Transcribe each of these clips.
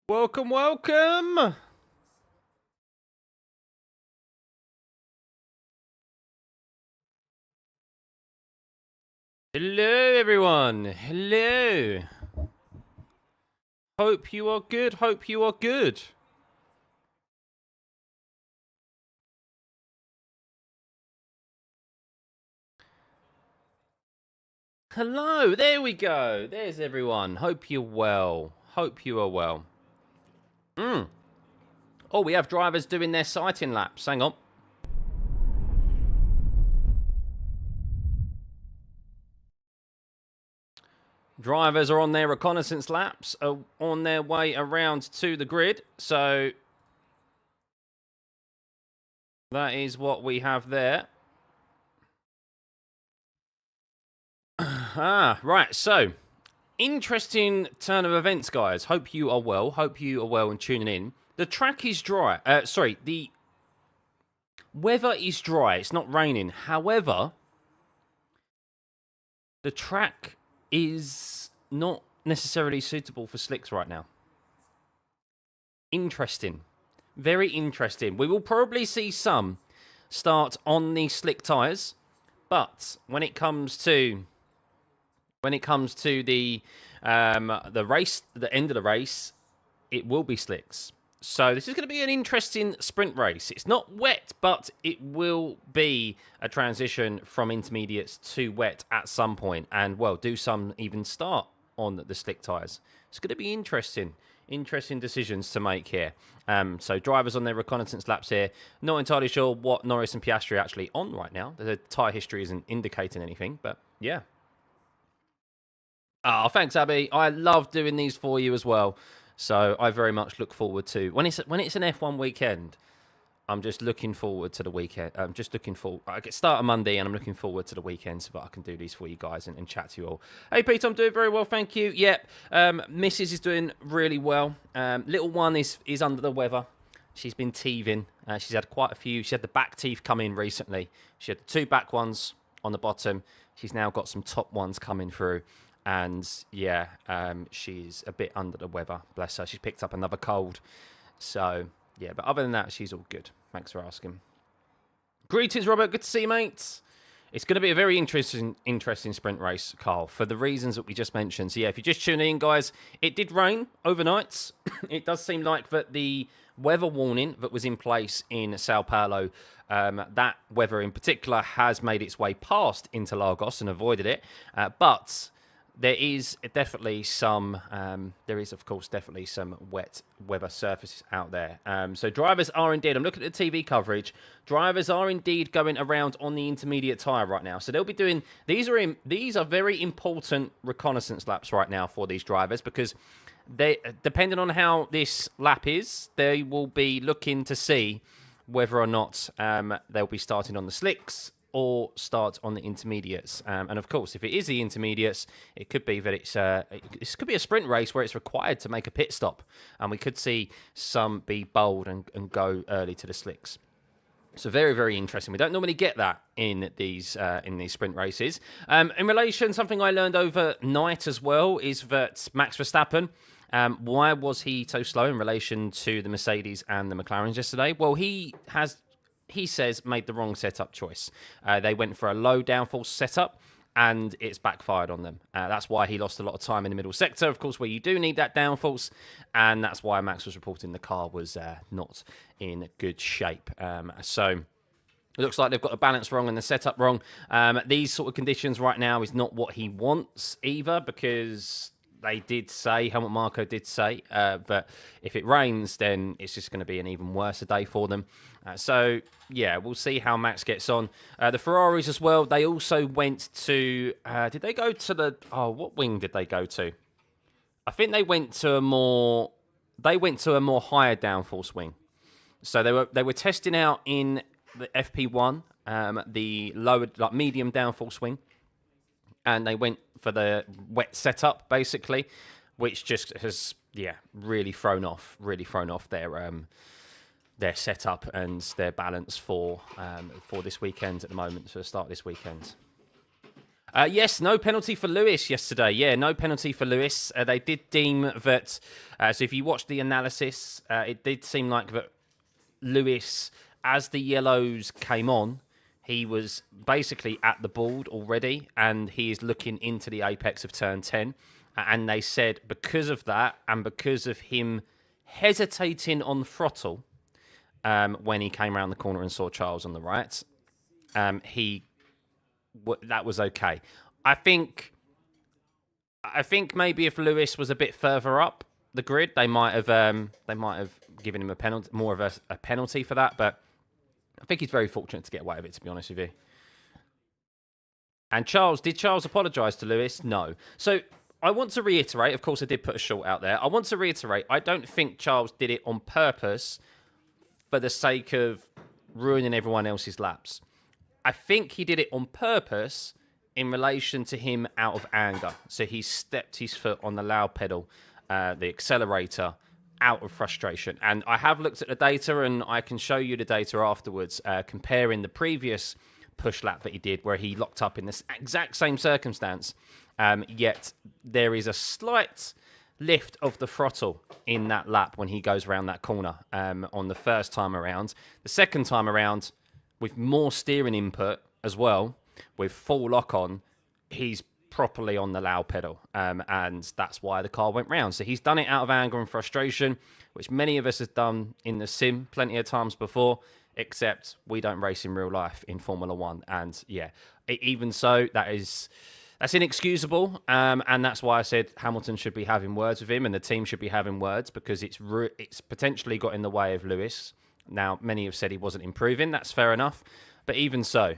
Welcome, welcome. Hello, everyone. Hello. Hope you are good. Hope you are good. Hello. There we go. There's everyone. Hope you're well. Hope you are well. Oh, we have drivers doing their sighting laps. Hang on. Drivers are on their reconnaissance laps, are on their way around to the grid. So that is what we have there. Right. So, interesting turn of events, guys. Hope you are well. Hope you are well and tuning in. The track is dry. The weather is dry. It's not raining. However, the track is not necessarily suitable for slicks right now. Interesting. Very interesting. We will probably see some start on the slick tyres, but when it comes to the race, the end of the race, it will be slicks. So this is going to be an interesting sprint race. It's not wet, but it will be a transition from intermediates to wet at some point, and well, do some even start on the slick tyres. It's going to be interesting. Interesting decisions to make here. So drivers on their reconnaissance laps here. Not entirely sure what Norris and Piastri are actually on right now. The tyre history isn't indicating anything, but yeah. Oh, thanks, Abby. I love doing these for you as well. So I very much look forward to when it's an F1 weekend. I'm just looking forward to the weekend. I'm just looking forward. I get start on Monday, and I'm looking forward to the weekend so that I can do these for you guys and chat to you all. Hey, Pete, I'm doing very well, thank you. Yep, Mrs. is doing really well. Little one is under the weather. She's been teething. She's had quite a few. She had the back teeth come in recently. She had the two back ones on the bottom. She's now got some top ones coming through. And yeah, she's a bit under the weather. Bless her. She's picked up another cold. So yeah, but other than that, she's all good. Thanks for asking. Greetings, Robert. Good to see you, mates. It's going to be a very interesting sprint race, Carl, for the reasons that we just mentioned. So yeah, if you're just tuning in, guys, it did rain overnight. It does seem like that the weather warning that was in place in Sao Paulo, that weather in particular has made its way past Interlagos and avoided it. But there is definitely some, of course, definitely some wet weather surfaces out there. So drivers are indeed, I'm looking at the TV coverage, drivers are indeed going around on the intermediate tyre right now. So they'll be doing, these are very important reconnaissance laps right now for these drivers, because they, depending on how this lap is, they will be looking to see whether or not they'll be starting on the slicks or start on the intermediates. And of course, if it is the intermediates, it could be that it could be a sprint race where it's required to make a pit stop. And we could see some be bold and go early to the slicks. So very, very interesting. We don't normally get that in these sprint races. In relation, something I learned overnight as well is that Max Verstappen, why was he so slow in relation to the Mercedes and the McLarens yesterday? Well, he says, made the wrong setup choice. They went for a low downforce setup, and it's backfired on them. That's why he lost a lot of time in the middle sector, of course, where you do need that downforce, and that's why Max was reporting the car was not in good shape. So it looks like they've got the balance wrong and the setup wrong. These sort of conditions right now is not what he wants either, because they did say, Helmut Marko did say, but if it rains, then it's just going to be an even worse day for them. So, yeah, we'll see how Max gets on. The Ferraris as well, they also went to... did they go to the... Oh, what wing did they go to? I think they went to a more... They went to a more higher downforce wing. So they were testing out in the FP1, the lower, like medium downforce wing. And they went for the wet setup, basically, which just has, really thrown off their setup and their balance for this weekend at the moment, for the start of this weekend. Yes, no penalty for Lewis yesterday. Yeah, no penalty for Lewis. They did deem that, so if you watch the analysis, it did seem like that Lewis, as the yellows came on, he was basically at the board already, and he is looking into the apex of turn 10. And they said because of that, and because of him hesitating on throttle when he came around the corner and saw Charles on the right, that was okay. I think maybe if Lewis was a bit further up the grid, they might have given him a penalty, more of a penalty for that. But I think he's very fortunate to get away with it, to be honest with you. And did Charles apologise to Lewis? No. So I want to reiterate, of course I did put a short out there. I want to reiterate, I don't think Charles did it on purpose for the sake of ruining everyone else's laps. I think he did it on purpose in relation to him out of anger. So he stepped his foot on the loud pedal, the accelerator, out of frustration. And I have looked at the data, and I can show you the data afterwards, comparing the previous push lap that he did, where he locked up in this exact same circumstance, yet there is a slight lift of the throttle in that lap when he goes around that corner on the first time around. The second time around, with more steering input as well, with full lock on, he's properly on the loud pedal, and that's why the car went round. So he's done it out of anger and frustration, which many of us have done in the sim plenty of times before, except we don't race in real life in Formula One. And yeah, even so, that's inexcusable, and that's why I said Hamilton should be having words with him, and the team should be having words, because it's potentially got in the way of Lewis. Now, many have said he wasn't improving. That's fair enough. But even so,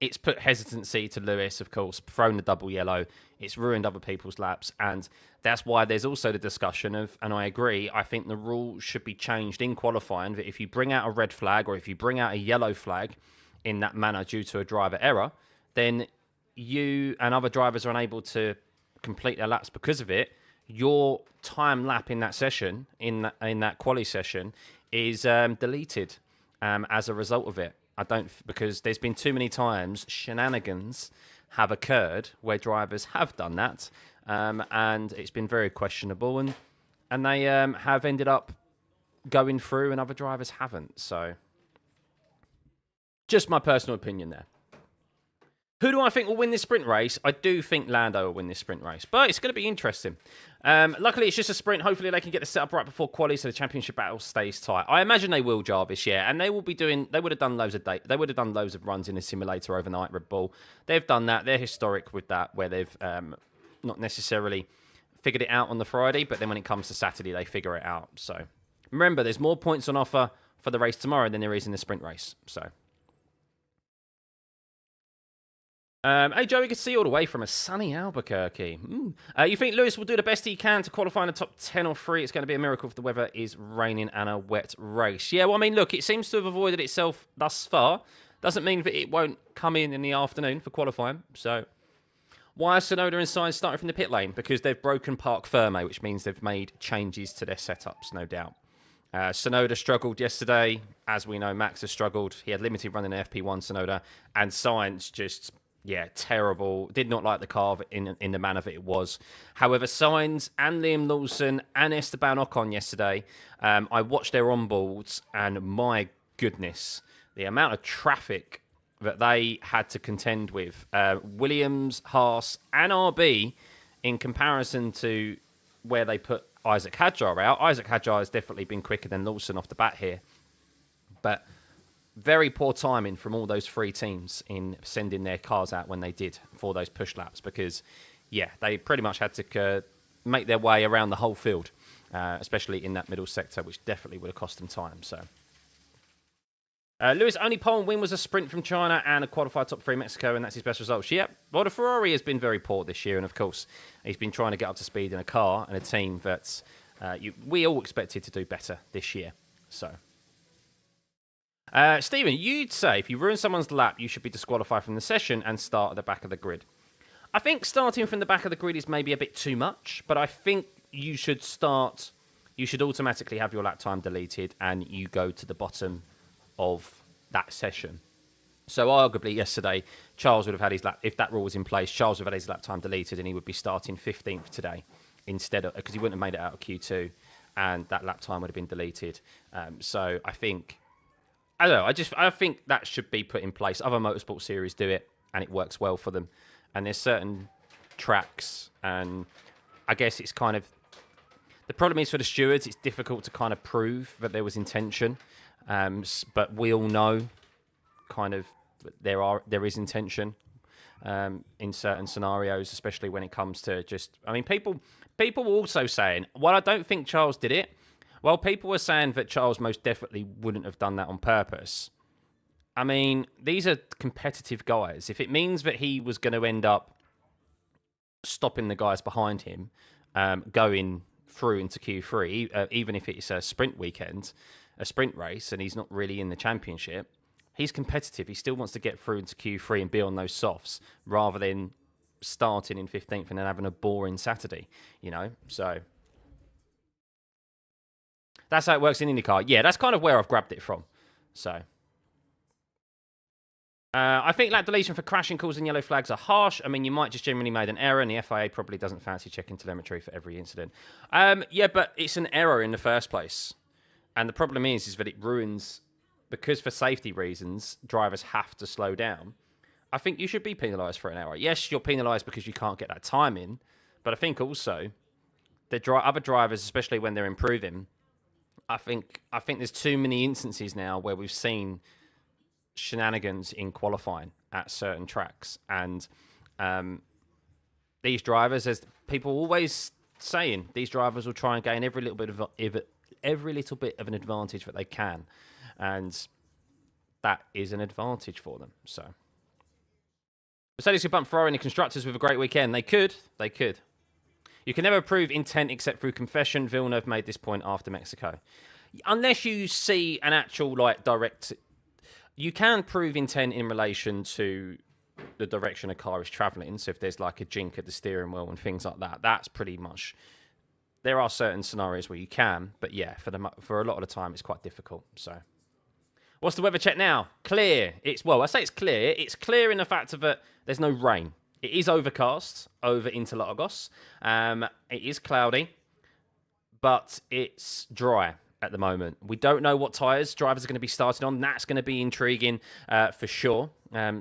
it's put hesitancy to Lewis, of course, thrown the double yellow. It's ruined other people's laps. And that's why there's also the discussion of, and I agree, I think the rule should be changed in qualifying, that if you bring out a red flag or if you bring out a yellow flag in that manner due to a driver error, then you and other drivers are unable to complete their laps because of it. Your time lap in that session, in that quali session, is deleted as a result of it. Because there's been too many times shenanigans have occurred where drivers have done that, and it's been very questionable, and they have ended up going through, and other drivers haven't. So, just my personal opinion there. Who do I think will win this sprint race? I do think Lando will win this sprint race, but it's going to be interesting. Luckily, it's just a sprint. Hopefully, they can get the setup right before quali, so the championship battle stays tight. I imagine they will, Jarvis, yeah, and they will be doing. They would have done loads of runs in a simulator overnight. Red Bull, they've done that. They're historic with that, where they've not necessarily figured it out on the Friday, but then when it comes to Saturday, they figure it out. So remember, there's more points on offer for the race tomorrow than there is in the sprint race. So. Hey, Joe, we can see all the way from a sunny Albuquerque. You think Lewis will do the best he can to qualify in the top 10 or 3? It's going to be a miracle if the weather is raining and a wet race. Yeah, well, I mean, look, it seems to have avoided itself thus far. Doesn't mean that it won't come in the afternoon for qualifying. So, why are Tsunoda and Sainz starting from the pit lane? Because they've broken Parc Ferme, which means they've made changes to their setups, no doubt. Tsunoda struggled yesterday. As we know, Max has struggled. He had limited running in FP1, Tsunoda. And Sainz just... yeah, terrible. Did not like the car in the manner that it was. However, Sainz and Liam Lawson and Esteban Ocon yesterday, I watched their onboards, and my goodness, the amount of traffic that they had to contend with. Williams, Haas, and RB, in comparison to where they put Isaac Hadjar out. Isaac Hadjar has definitely been quicker than Lawson off the bat here. But... very poor timing from all those three teams in sending their cars out when they did for those push laps, because, yeah, they pretty much had to make their way around the whole field, especially in that middle sector, which definitely would have cost them time. So, Lewis' only pole and win was a sprint from China and a qualified top 3 Mexico, and that's his best results. Yep. Well, the Ferrari has been very poor this year, and of course, he's been trying to get up to speed in a car and a team that we all expected to do better this year. So. Stephen, you'd say if you ruin someone's lap, you should be disqualified from the session and start at the back of the grid. I think starting from the back of the grid is maybe a bit too much, but I think you should automatically have your lap time deleted and you go to the bottom of that session. So arguably yesterday, Charles would have had his lap. If that rule was in place, Charles would have had his lap time deleted, and he would be starting 15th today instead of, because he wouldn't have made it out of Q2, and that lap time would have been deleted. So I think, I don't know. I think that should be put in place. Other motorsport series do it, and it works well for them. And there's certain tracks, and I guess it's kind of, the problem is for the stewards, it's difficult to kind of prove that there was intention. But we all know kind of there is intention in certain scenarios, especially when it comes to just, I mean, people were also saying, well, I don't think Charles did it. Well, people were saying that Charles most definitely wouldn't have done that on purpose. I mean, these are competitive guys. If it means that he was going to end up stopping the guys behind him, going through into Q3, even if it's a sprint weekend, a sprint race, and he's not really in the championship, he's competitive. He still wants to get through into Q3 and be on those softs rather than starting in 15th and then having a boring Saturday, you know? So that's how it works in IndyCar. Yeah, that's kind of where I've grabbed it from. So I think lap deletion for crashing calls and yellow flags are harsh. I mean, you might just generally made an error, and the FIA probably doesn't fancy checking telemetry for every incident. Yeah, but it's an error in the first place. And the problem is that it ruins, because for safety reasons, drivers have to slow down. I think you should be penalised for an error. Yes, you're penalised because you can't get that time in, but I think also the other drivers, especially when they're improving, I think there's too many instances now where we've seen shenanigans in qualifying at certain tracks, and these drivers, as people always saying, these drivers will try and gain every little bit of an advantage that they can, and that is an advantage for them. So Mercedes could bump Ferrari in the constructors with a great weekend. They could. You can never prove intent except through confession. Villeneuve made this point after Mexico. Unless you see an actual direct, you can prove intent in relation to the direction a car is traveling. So if there's like a jink at the steering wheel and things like that, that's pretty much. There are certain scenarios where you can, but yeah, for a lot of the time, it's quite difficult. So, what's the weather check now? Clear. I say it's clear. It's clear in the fact of that there's no rain. It is overcast over Interlagos. It is cloudy, but it's dry at the moment. We don't know what tyres drivers are going to be starting on. That's going to be intriguing for sure.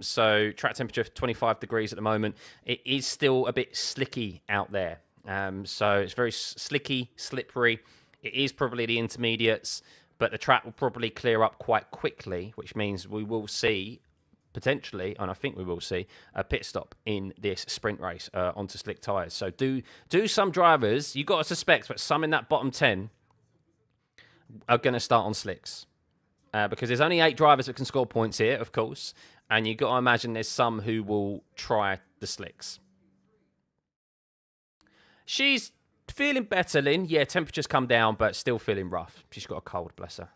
So track temperature 25 degrees at the moment. It is still a bit slicky out there. So it's very slicky, slippery. It is probably the intermediates, but the track will probably clear up quite quickly, which means we will see potentially, and I think we will see, a pit stop in this sprint race onto slick tyres. So do some drivers, you've got to suspect that some in that bottom 10 are going to start on slicks. Because there's only 8 drivers that can score points here, of course, and you've got to imagine there's some who will try the slicks. She's feeling better, Lynn. Yeah, temperature's come down, but still feeling rough. She's got a cold, bless her.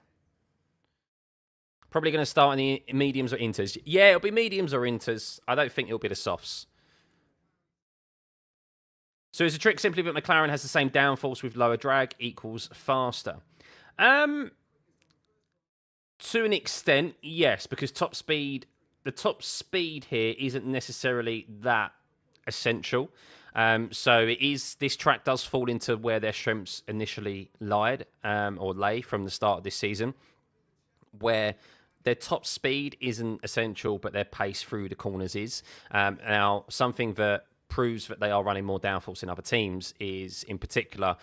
Probably going to start in the mediums or inters. Yeah, it'll be mediums or inters. I don't think it'll be the softs. So is the trick simply that McLaren has the same downforce with lower drag equals faster? To an extent, yes, because the top speed here isn't necessarily that essential. So this track does fall into where their strengths initially lied, or lay from the start of this season, where their top speed isn't essential, but their pace through the corners is. Now, something that proves that they are running more downforce in other teams is, in particular,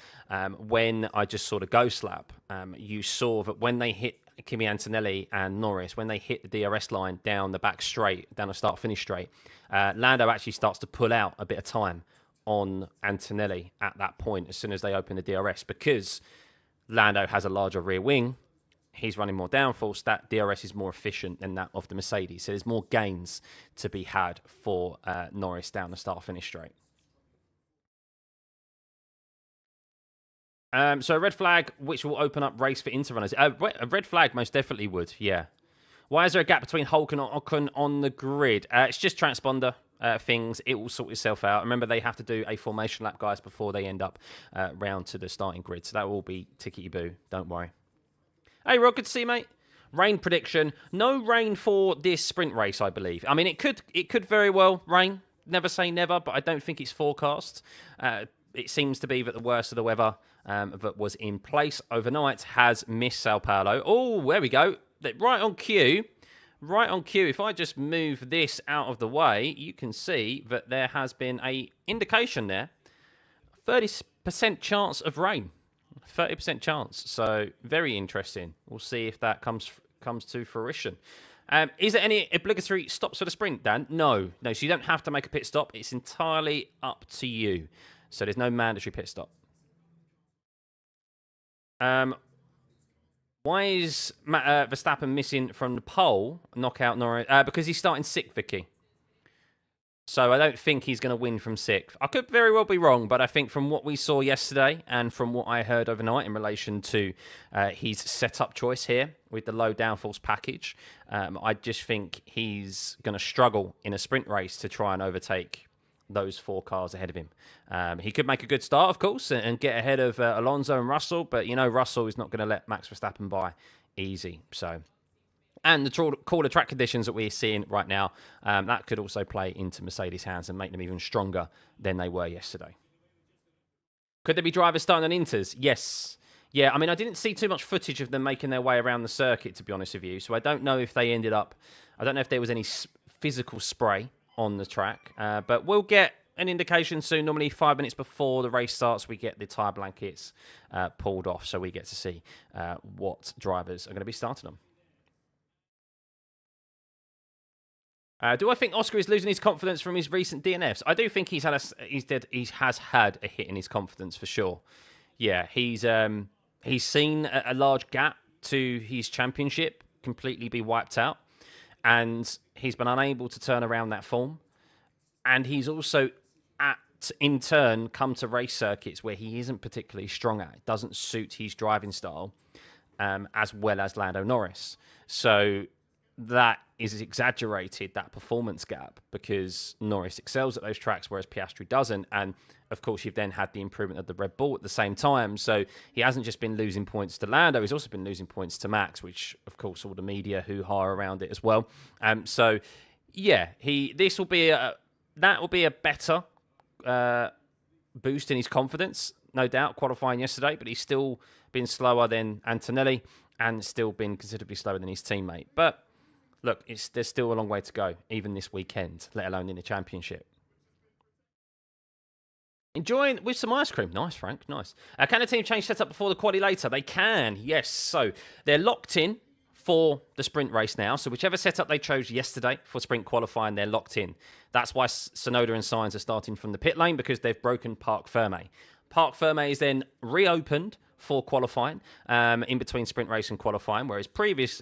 when I just saw the ghost lap, you saw that when they hit Kimi Antonelli and Norris, when they hit the DRS line down the back straight, down the start-finish straight, Lando actually starts to pull out a bit of time on Antonelli at that point as soon as they open the DRS, because Lando has a larger rear wing. He's running more downforce. That DRS is more efficient than that of the Mercedes. So there's more gains to be had for Norris down the start-finish straight. So a red flag, which will open up race for interrunners. A red flag most definitely would, yeah. Why is there a gap between Hulk and Ocon on the grid? It's just transponder things. It will sort itself out. Remember, they have to do a formation lap, guys, before they end up round to the starting grid. So that will be tickety-boo. Don't worry. Hey, Rod, good to see you, mate. Rain prediction. No rain for this sprint race, I believe. I mean, it could very well rain. Never say never, but I don't think it's forecast. It seems to be that the worst of the weather that was in place overnight has missed Sao Paulo. Oh, there we go. Right on cue. Right on cue. If I just move this out of the way, you can see that there has been a indication there. 30% chance of rain. 30% chance. So very interesting. We'll see if that comes to fruition. Is there any obligatory stops for the sprint, Dan? No. So you don't have to make a pit stop. It's entirely up to you. So there's no mandatory pit stop. Why is Verstappen missing from the pole? Knockout Norris. Because he's starting sixth, Vicky. So I don't think he's going to win from sixth. I could very well be wrong, but I think from what we saw yesterday and from what I heard overnight in relation to his setup choice here with the low downforce package, I just think he's going to struggle in a sprint race to try and overtake those 4 cars ahead of him. He could make a good start, of course, and get ahead of Alonso and Russell, but, you know, Russell is not going to let Max Verstappen by easy. So, and the cooler track conditions that we're seeing right now, that could also play into Mercedes' hands and make them even stronger than they were yesterday. Could there be drivers starting on Inters? Yes. Yeah, I mean, I didn't see too much footage of them making their way around the circuit, to be honest with you, so I don't know if they ended up... I don't know if there was any physical spray on the track, but we'll get an indication soon. Normally 5 minutes before the race starts, we get the tyre blankets pulled off, so we get to see what drivers are going to be starting on. Do I think Oscar is losing his confidence from his recent DNFs? I do think he has had a hit in his confidence for sure. Yeah, he's seen a large gap to his championship completely be wiped out, and he's been unable to turn around that form. And he's also in turn come to race circuits where he isn't particularly strong at. It doesn't suit his driving style as well as Lando Norris. So that is exaggerated, that performance gap, because Norris excels at those tracks, whereas Piastri doesn't. And, of course, you've then had the improvement of the Red Bull at the same time. So he hasn't just been losing points to Lando, he's also been losing points to Max, which, of course, all the media hoo-ha around it as well. So, yeah, that will be a better boost in his confidence, no doubt, qualifying yesterday, but he's still been slower than Antonelli and still been considerably slower than his teammate. But look, there's still a long way to go, even this weekend, let alone in the championship. Enjoying with some ice cream. Nice, Frank. Nice. Can the team change setup before the quali later? They can, yes. So they're locked in for the sprint race now. So whichever setup they chose yesterday for sprint qualifying, they're locked in. That's why Tsunoda and Sainz are starting from the pit lane, because they've broken Parc Fermé. Parc Fermé is then reopened for qualifying in between sprint race and qualifying, whereas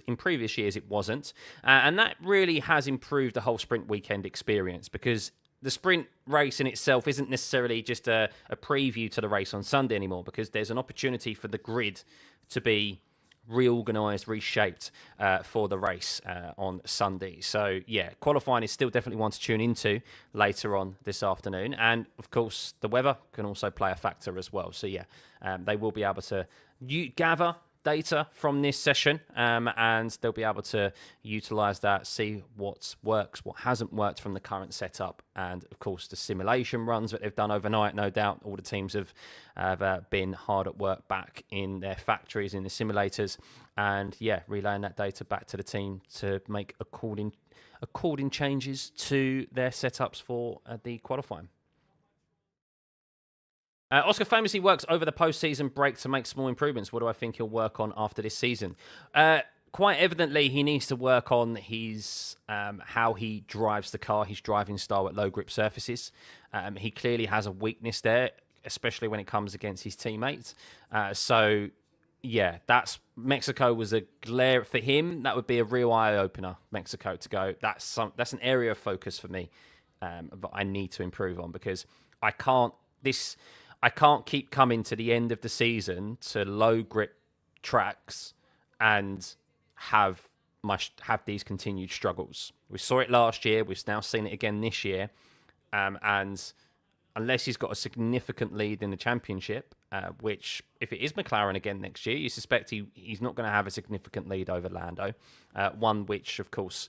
in previous years it wasn't. And that really has improved the whole sprint weekend experience, because the sprint race in itself isn't necessarily just a preview to the race on Sunday anymore, because there's an opportunity for the grid to be reorganised, reshaped for the race on Sunday. So, yeah, qualifying is still definitely one to tune into later on this afternoon. And, of course, the weather can also play a factor as well. So, yeah, they will be able to gather data from this session and they'll be able to utilise that, see what works, what hasn't worked from the current setup, and of course the simulation runs that they've done overnight. No doubt all the teams have been hard at work back in their factories, in the simulators, and yeah, relaying that data back to the team to make according changes to their setups for the qualifying. Oscar famously works over the postseason break to make small improvements. What do I think he'll work on after this season? Quite evidently, he needs to work on his how he drives the car, his driving style at low grip surfaces. He clearly has a weakness there, especially when it comes against his teammates. So, yeah, Mexico was a glare for him. That would be a real eye opener. Mexico to go. That's an area of focus for me that I need to improve on, because I can't keep coming to the end of the season to low grip tracks and have these continued struggles. We saw it last year. We've now seen it again this year. And unless he's got a significant lead in the championship, which, if it is McLaren again next year, you suspect he's not going to have a significant lead over Lando. One which, of course,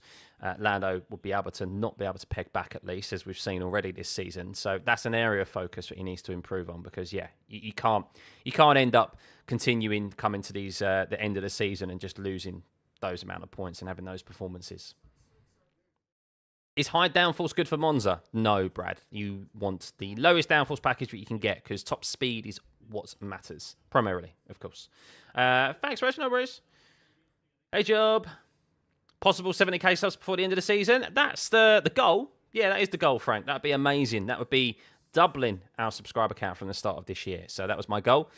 Lando would be able to not be able to peg back, at least, as we've seen already this season. So that's an area of focus that he needs to improve on, because you can't end up continuing coming to these the end of the season and just losing those amount of points and having those performances. Is high downforce good for Monza? No, Brad. You want the lowest downforce package that you can get, because top speed is what matters, primarily, of course. Thanks, Reg. No worries. Hey, Job. Possible 70k subs before the end of the season. That's the goal. Yeah, that is the goal, Frank. That'd be amazing. That would be doubling our subscriber count from the start of this year. So that was my goal.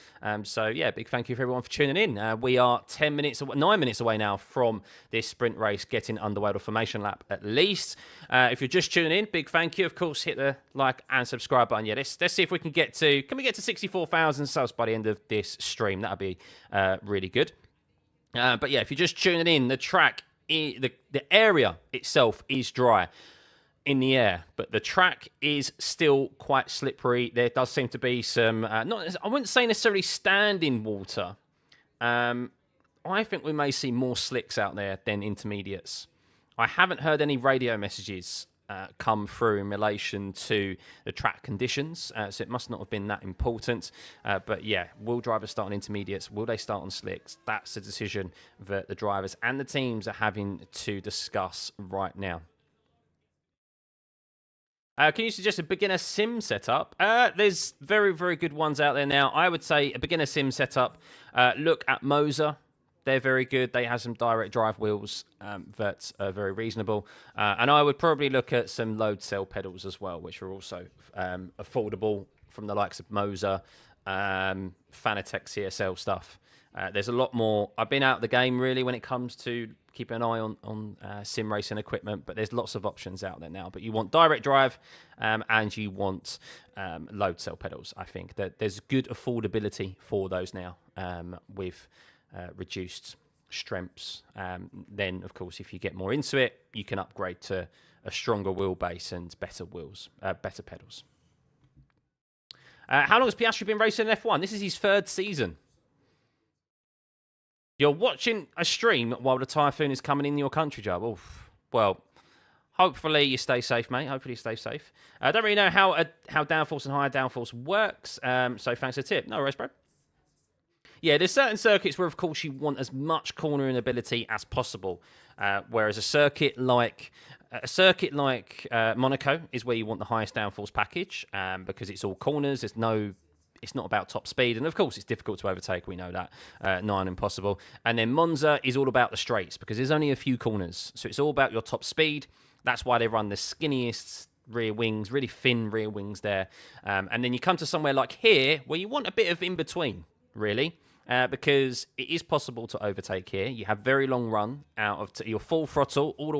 So yeah, big thank you for everyone for tuning in. We are 9 minutes away now from this sprint race getting underway, or formation lap at least. If you're just tuning in, big thank you. Of course, hit the like and subscribe button. Yeah, let's see if we can get to 64,000 subs by the end of this stream. That'd be really good. But yeah, if you're just tuning in, the track, the area itself is dry in the air, but the track is still quite slippery. There does seem to be some, I wouldn't say necessarily standing water. I think we may see more slicks out there than intermediates. I haven't heard any radio messages come through in relation to the track conditions, so it must not have been that important. But yeah, will drivers start on intermediates? Will they start on slicks? That's a decision that the drivers and the teams are having to discuss right now. Can you suggest a beginner sim setup? There's very, very good ones out there now. I would say a beginner sim setup. Look at Moser. They're very good. They have some direct drive wheels that are very reasonable. And I would probably look at some load cell pedals as well, which are also affordable from the likes of Moser, Fanatec CSL stuff. There's a lot more. I've been out of the game, really, when it comes to keeping an eye on sim racing equipment, but there's lots of options out there now. But you want direct drive and you want load cell pedals. I think that there's good affordability for those now with reduced strengths. Then, of course, if you get more into it, you can upgrade to a stronger wheelbase and better wheels, better pedals. How long has Piastri been racing in F1? This is his 3rd season. You're watching a stream while the typhoon is coming in your country, Joe. Oof. Well, hopefully you stay safe, mate. Hopefully you stay safe. I don't really know how downforce and higher downforce works, so thanks for the tip. No worries, bro. Yeah, there's certain circuits where, of course, you want as much cornering ability as possible, whereas a circuit like Monaco is where you want the highest downforce package because it's all corners. It's not about top speed, and of course it's difficult to overtake, we know that, nigh on impossible. And then Monza is all about the straights, because there's only a few corners, so it's all about your top speed. That's why they run the skinniest rear wings, really thin rear wings there. And then you come to somewhere like here, where you want a bit of in-between, really. Because it is possible to overtake here. You have very long run out of your full throttle all the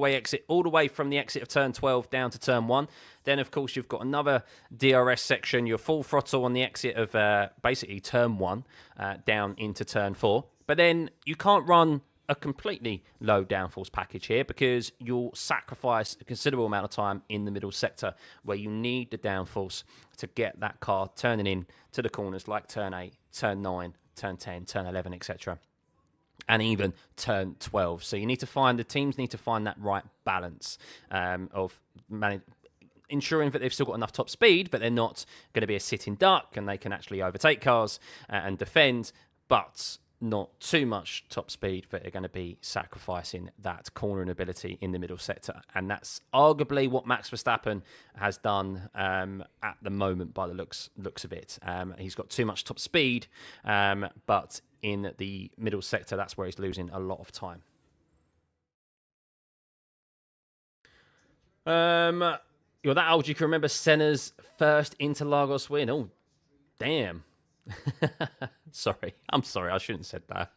way from the exit of turn 12 down to turn 1. Then, of course, you've got another DRS section, your full throttle on the exit of basically turn 1 down into turn 4. But then you can't run a completely low downforce package here, because you'll sacrifice a considerable amount of time in the middle sector where you need the downforce to get that car turning in to the corners like turn 8, turn 9, turn 10, turn 11, etc. And even turn 12. So the teams need to find that right balance of ensuring that they've still got enough top speed, but they're not going to be a sitting duck and they can actually overtake cars and defend, but not too much top speed that they're going to be sacrificing that cornering ability in the middle sector. And that's arguably what Max Verstappen has done at the moment by the looks of it. He's got too much top speed, but in the middle sector, that's where he's losing a lot of time. You're that old you can remember Senna's first Interlagos win. Oh, damn. I'm sorry, I shouldn't have said that.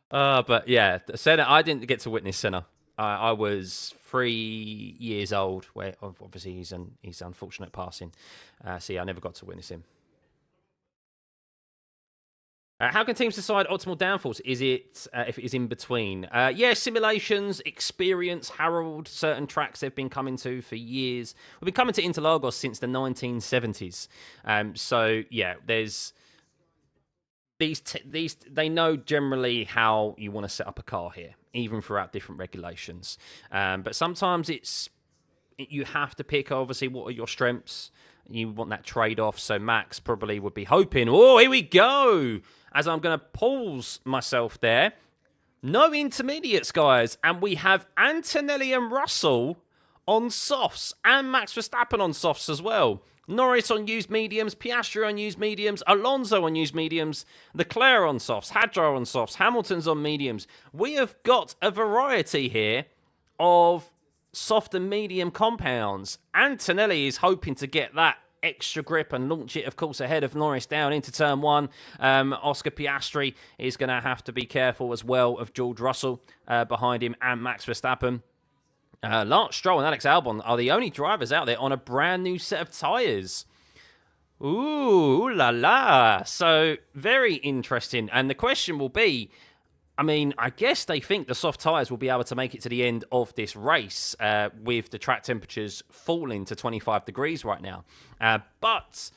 But yeah, Senna, I didn't get to witness Senna. I was 3 years old, where obviously he's unfortunate passing. So yeah, I never got to witness him. How can teams decide optimal downforce? Is it if it is in between? Yeah, simulations, experience, Harold, certain tracks they've been coming to for years. We've been coming to Interlagos since the 1970s. So yeah, there's these they know generally how you want to set up a car here, even throughout different regulations. But sometimes you have to pick, obviously, what are your strengths. You want that trade-off. So Max probably would be hoping, oh, here we go. As I'm going to pause myself there. No intermediates, guys. And we have Antonelli and Russell on softs. And Max Verstappen on softs as well. Norris on used mediums. Piastri on used mediums. Alonso on used mediums. Leclerc on softs. Hadjar on softs. Hamilton's on mediums. We have got a variety here of soft and medium compounds. Antonelli is hoping to get that extra grip and launch it, of course, ahead of Norris down into turn one. Oscar Piastri is going to have to be careful as well of George Russell behind him and Max Verstappen. Lance Stroll and Alex Albon are the only drivers out there on a brand new set of tyres. Ooh la la. So very interesting. And the question will be, I mean, I guess they think the soft tyres will be able to make it to the end of this race with the track temperatures falling to 25 degrees right now. But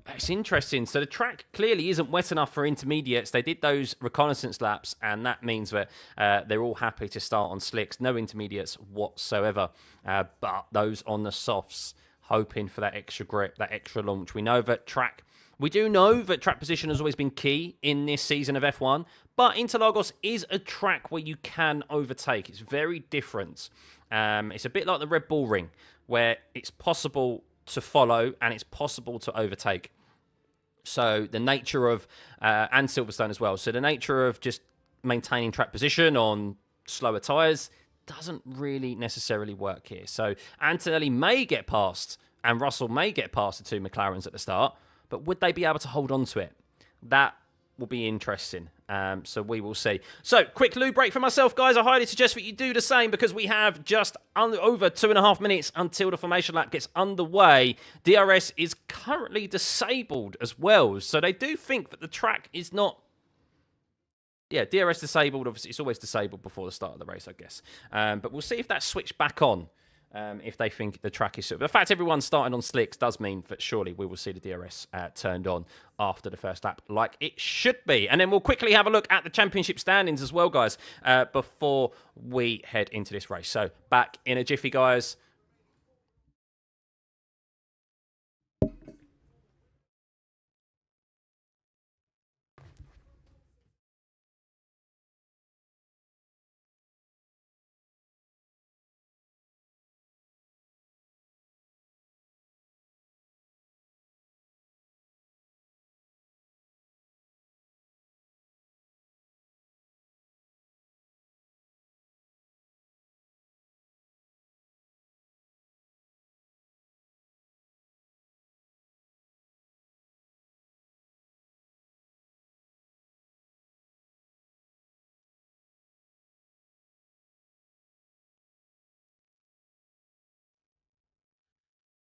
it's interesting. So the track clearly isn't wet enough for intermediates. They did those reconnaissance laps, and that means that they're all happy to start on slicks. No intermediates whatsoever. But those on the softs, hoping for that extra grip, that extra launch. We do know that track position has always been key in this season of F1, but Interlagos is a track where you can overtake. It's very different. It's a bit like the Red Bull Ring, where it's possible to follow and it's possible to overtake. So the nature of, and Silverstone as well, so the nature of just maintaining track position on slower tyres doesn't really necessarily work here. So Antonelli may get past, and Russell may get past the two McLarens at the start, but would they be able to hold on to it? That will be interesting. So we will see. So, quick loo break for myself, guys. I highly suggest that you do the same because we have just over 2.5 minutes until the formation lap gets underway. DRS is currently disabled as well. So they do think that the track is not... Yeah, DRS disabled. Obviously, it's always disabled before the start of the race, I guess. But we'll see if that's switched back on. If they think the track is suitable. The fact everyone's starting on slicks does mean that surely we will see the DRS turned on after the first lap like it should be. And then we'll quickly have a look at the championship standings as well, guys, before we head into this race. So back in a jiffy, guys.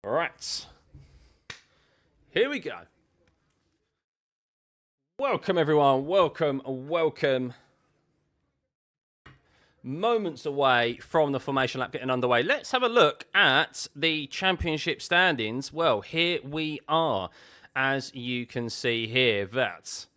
All right. Here we go. Welcome, everyone. Welcome. Moments away from the formation lap getting underway. Let's have a look at the championship standings. Well, here we are. As you can see here, that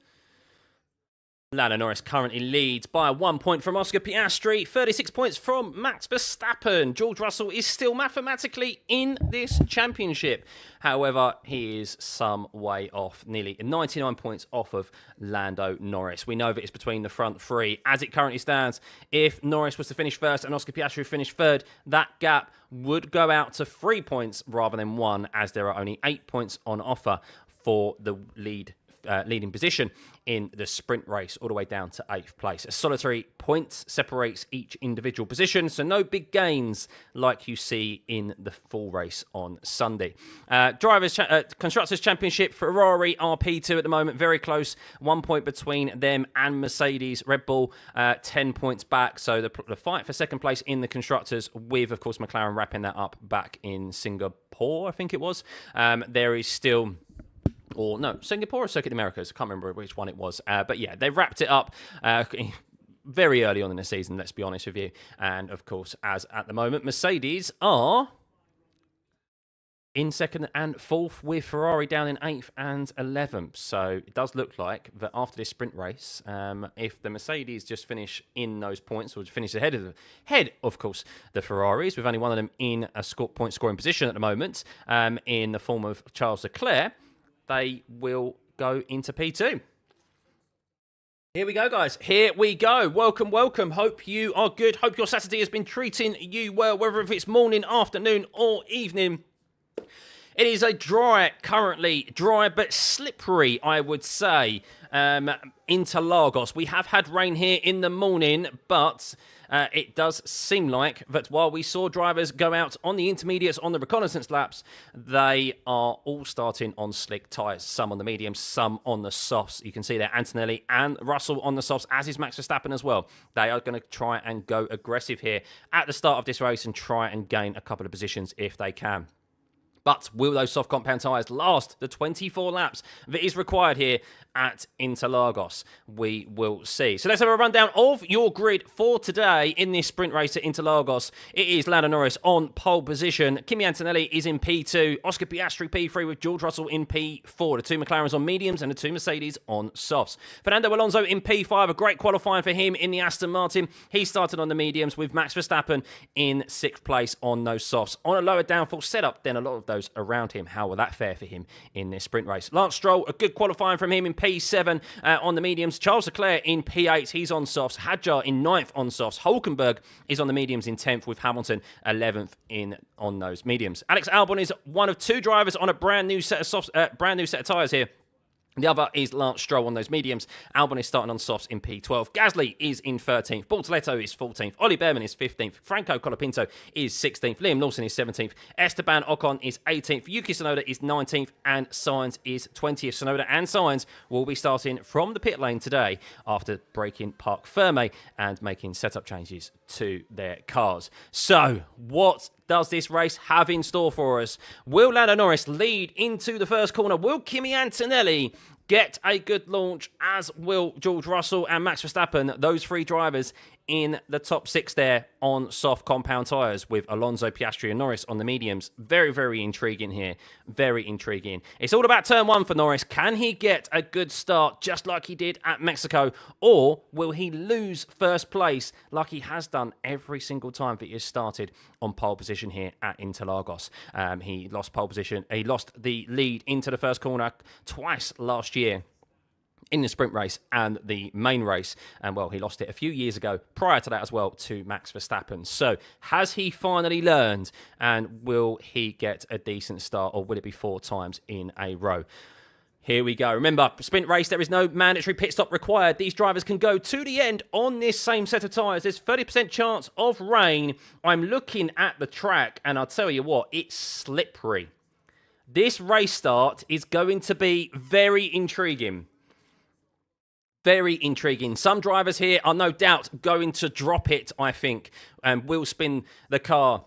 Lando Norris currently leads by 1 point from Oscar Piastri, 36 points from Max Verstappen. George Russell is still mathematically in this championship. However, he is some way off, nearly 99 points off of Lando Norris. We know that it's between the front three. As it currently stands, if Norris was to finish first and Oscar Piastri finished third, that gap would go out to 3 points rather than 1, as there are only 8 points on offer for the leading position in the sprint race all the way down to 8th place. A solitary point separates each individual position, so no big gains like you see in the full race on Sunday. Constructors Championship, Ferrari RP2 at the moment, very close. 1 point between them and Mercedes. Red Bull 10 points back, so the fight for second place in the Constructors, with of course McLaren wrapping that up back in Singapore, I think it was. There is still Or no, Singapore or Circuit Americas. I can't remember which one it was. But yeah, they wrapped it up very early on in the season, let's be honest with you. And of course, as at the moment, Mercedes are in 2nd and 4th, with Ferrari down in 8th and 11th. So it does look like that after this sprint race, if the Mercedes just finish in those points, or finish ahead, of course, the Ferraris, with only one of them in a point scoring position at the moment, in the form of Charles Leclerc, they will go into P2. Here we go, guys. Here we go. Welcome, welcome. Hope you are good. Hope your Saturday has been treating you well, whether if it's morning, afternoon, or evening. It is a currently dry but slippery, I would say, Interlagos. We have had rain here in the morning, but it does seem like that while we saw drivers go out on the intermediates on the reconnaissance laps, they are all starting on slick tyres. Some on the mediums, some on the softs. You can see there Antonelli and Russell on the softs, as is Max Verstappen as well. They are going to try and go aggressive here at the start of this race and try and gain a couple of positions if they can. But will those soft compound tyres last the 24 laps that is required here at Interlagos? We will see. So let's have a rundown of your grid for today in this sprint race at Interlagos. It is Lando Norris on pole position. Kimi Antonelli is in P2. Oscar Piastri P3 with George Russell in P4. The two McLarens on mediums and the two Mercedes on softs. Fernando Alonso in P5. A great qualifying for him in the Aston Martin. He started on the mediums with Max Verstappen in 6th place on those softs. On a lower downforce setup than a lot of those around him. How will that fare for him in this sprint race? Lance Stroll, a good qualifying from him in P7 on the mediums. Charles Leclerc in P8, he's on softs. Hadjar in 9th on softs. Hulkenberg is on the mediums in 10th, with Hamilton 11th on those mediums. Alex Albon is one of two drivers on a brand new set of tyres here. The other is Lance Stroll on those mediums. Albon is starting on softs in P12. Gasly is in 13th. Bortoletto is 14th. Ollie Behrman is 15th. Franco Colapinto is 16th. Liam Lawson is 17th. Esteban Ocon is 18th. Yuki Tsunoda is 19th. And Sainz is 20th. Tsunoda and Sainz will be starting from the pit lane today after breaking Parc Ferme and making setup changes to their cars. So, what does this race have in store for us? Will Lando Norris lead into the first corner? Will Kimi Antonelli get a good launch, as will George Russell and Max Verstappen, those three drivers in the top 6 there on soft compound tyres, with Alonso, Piastri and Norris on the mediums. Very, very intriguing here. Very intriguing. It's all about turn 1 for Norris. Can he get a good start just like he did at Mexico, or will he lose first place like he has done every single time that he has started on pole position here at Interlagos? He lost pole position. He lost the lead into the first corner twice last year in the sprint race and the main race. And, well, he lost it a few years ago prior to that as well to Max Verstappen. So, has he finally learned? And will he get a decent start, or will it be 4 times in a row? Here we go. Remember, sprint race, there is no mandatory pit stop required. These drivers can go to the end on this same set of tyres. There's 30% chance of rain. I'm looking at the track, and I'll tell you what, it's slippery. This race start is going to be very intriguing. Very intriguing. Some drivers here are no doubt going to drop it, I think, and will spin the car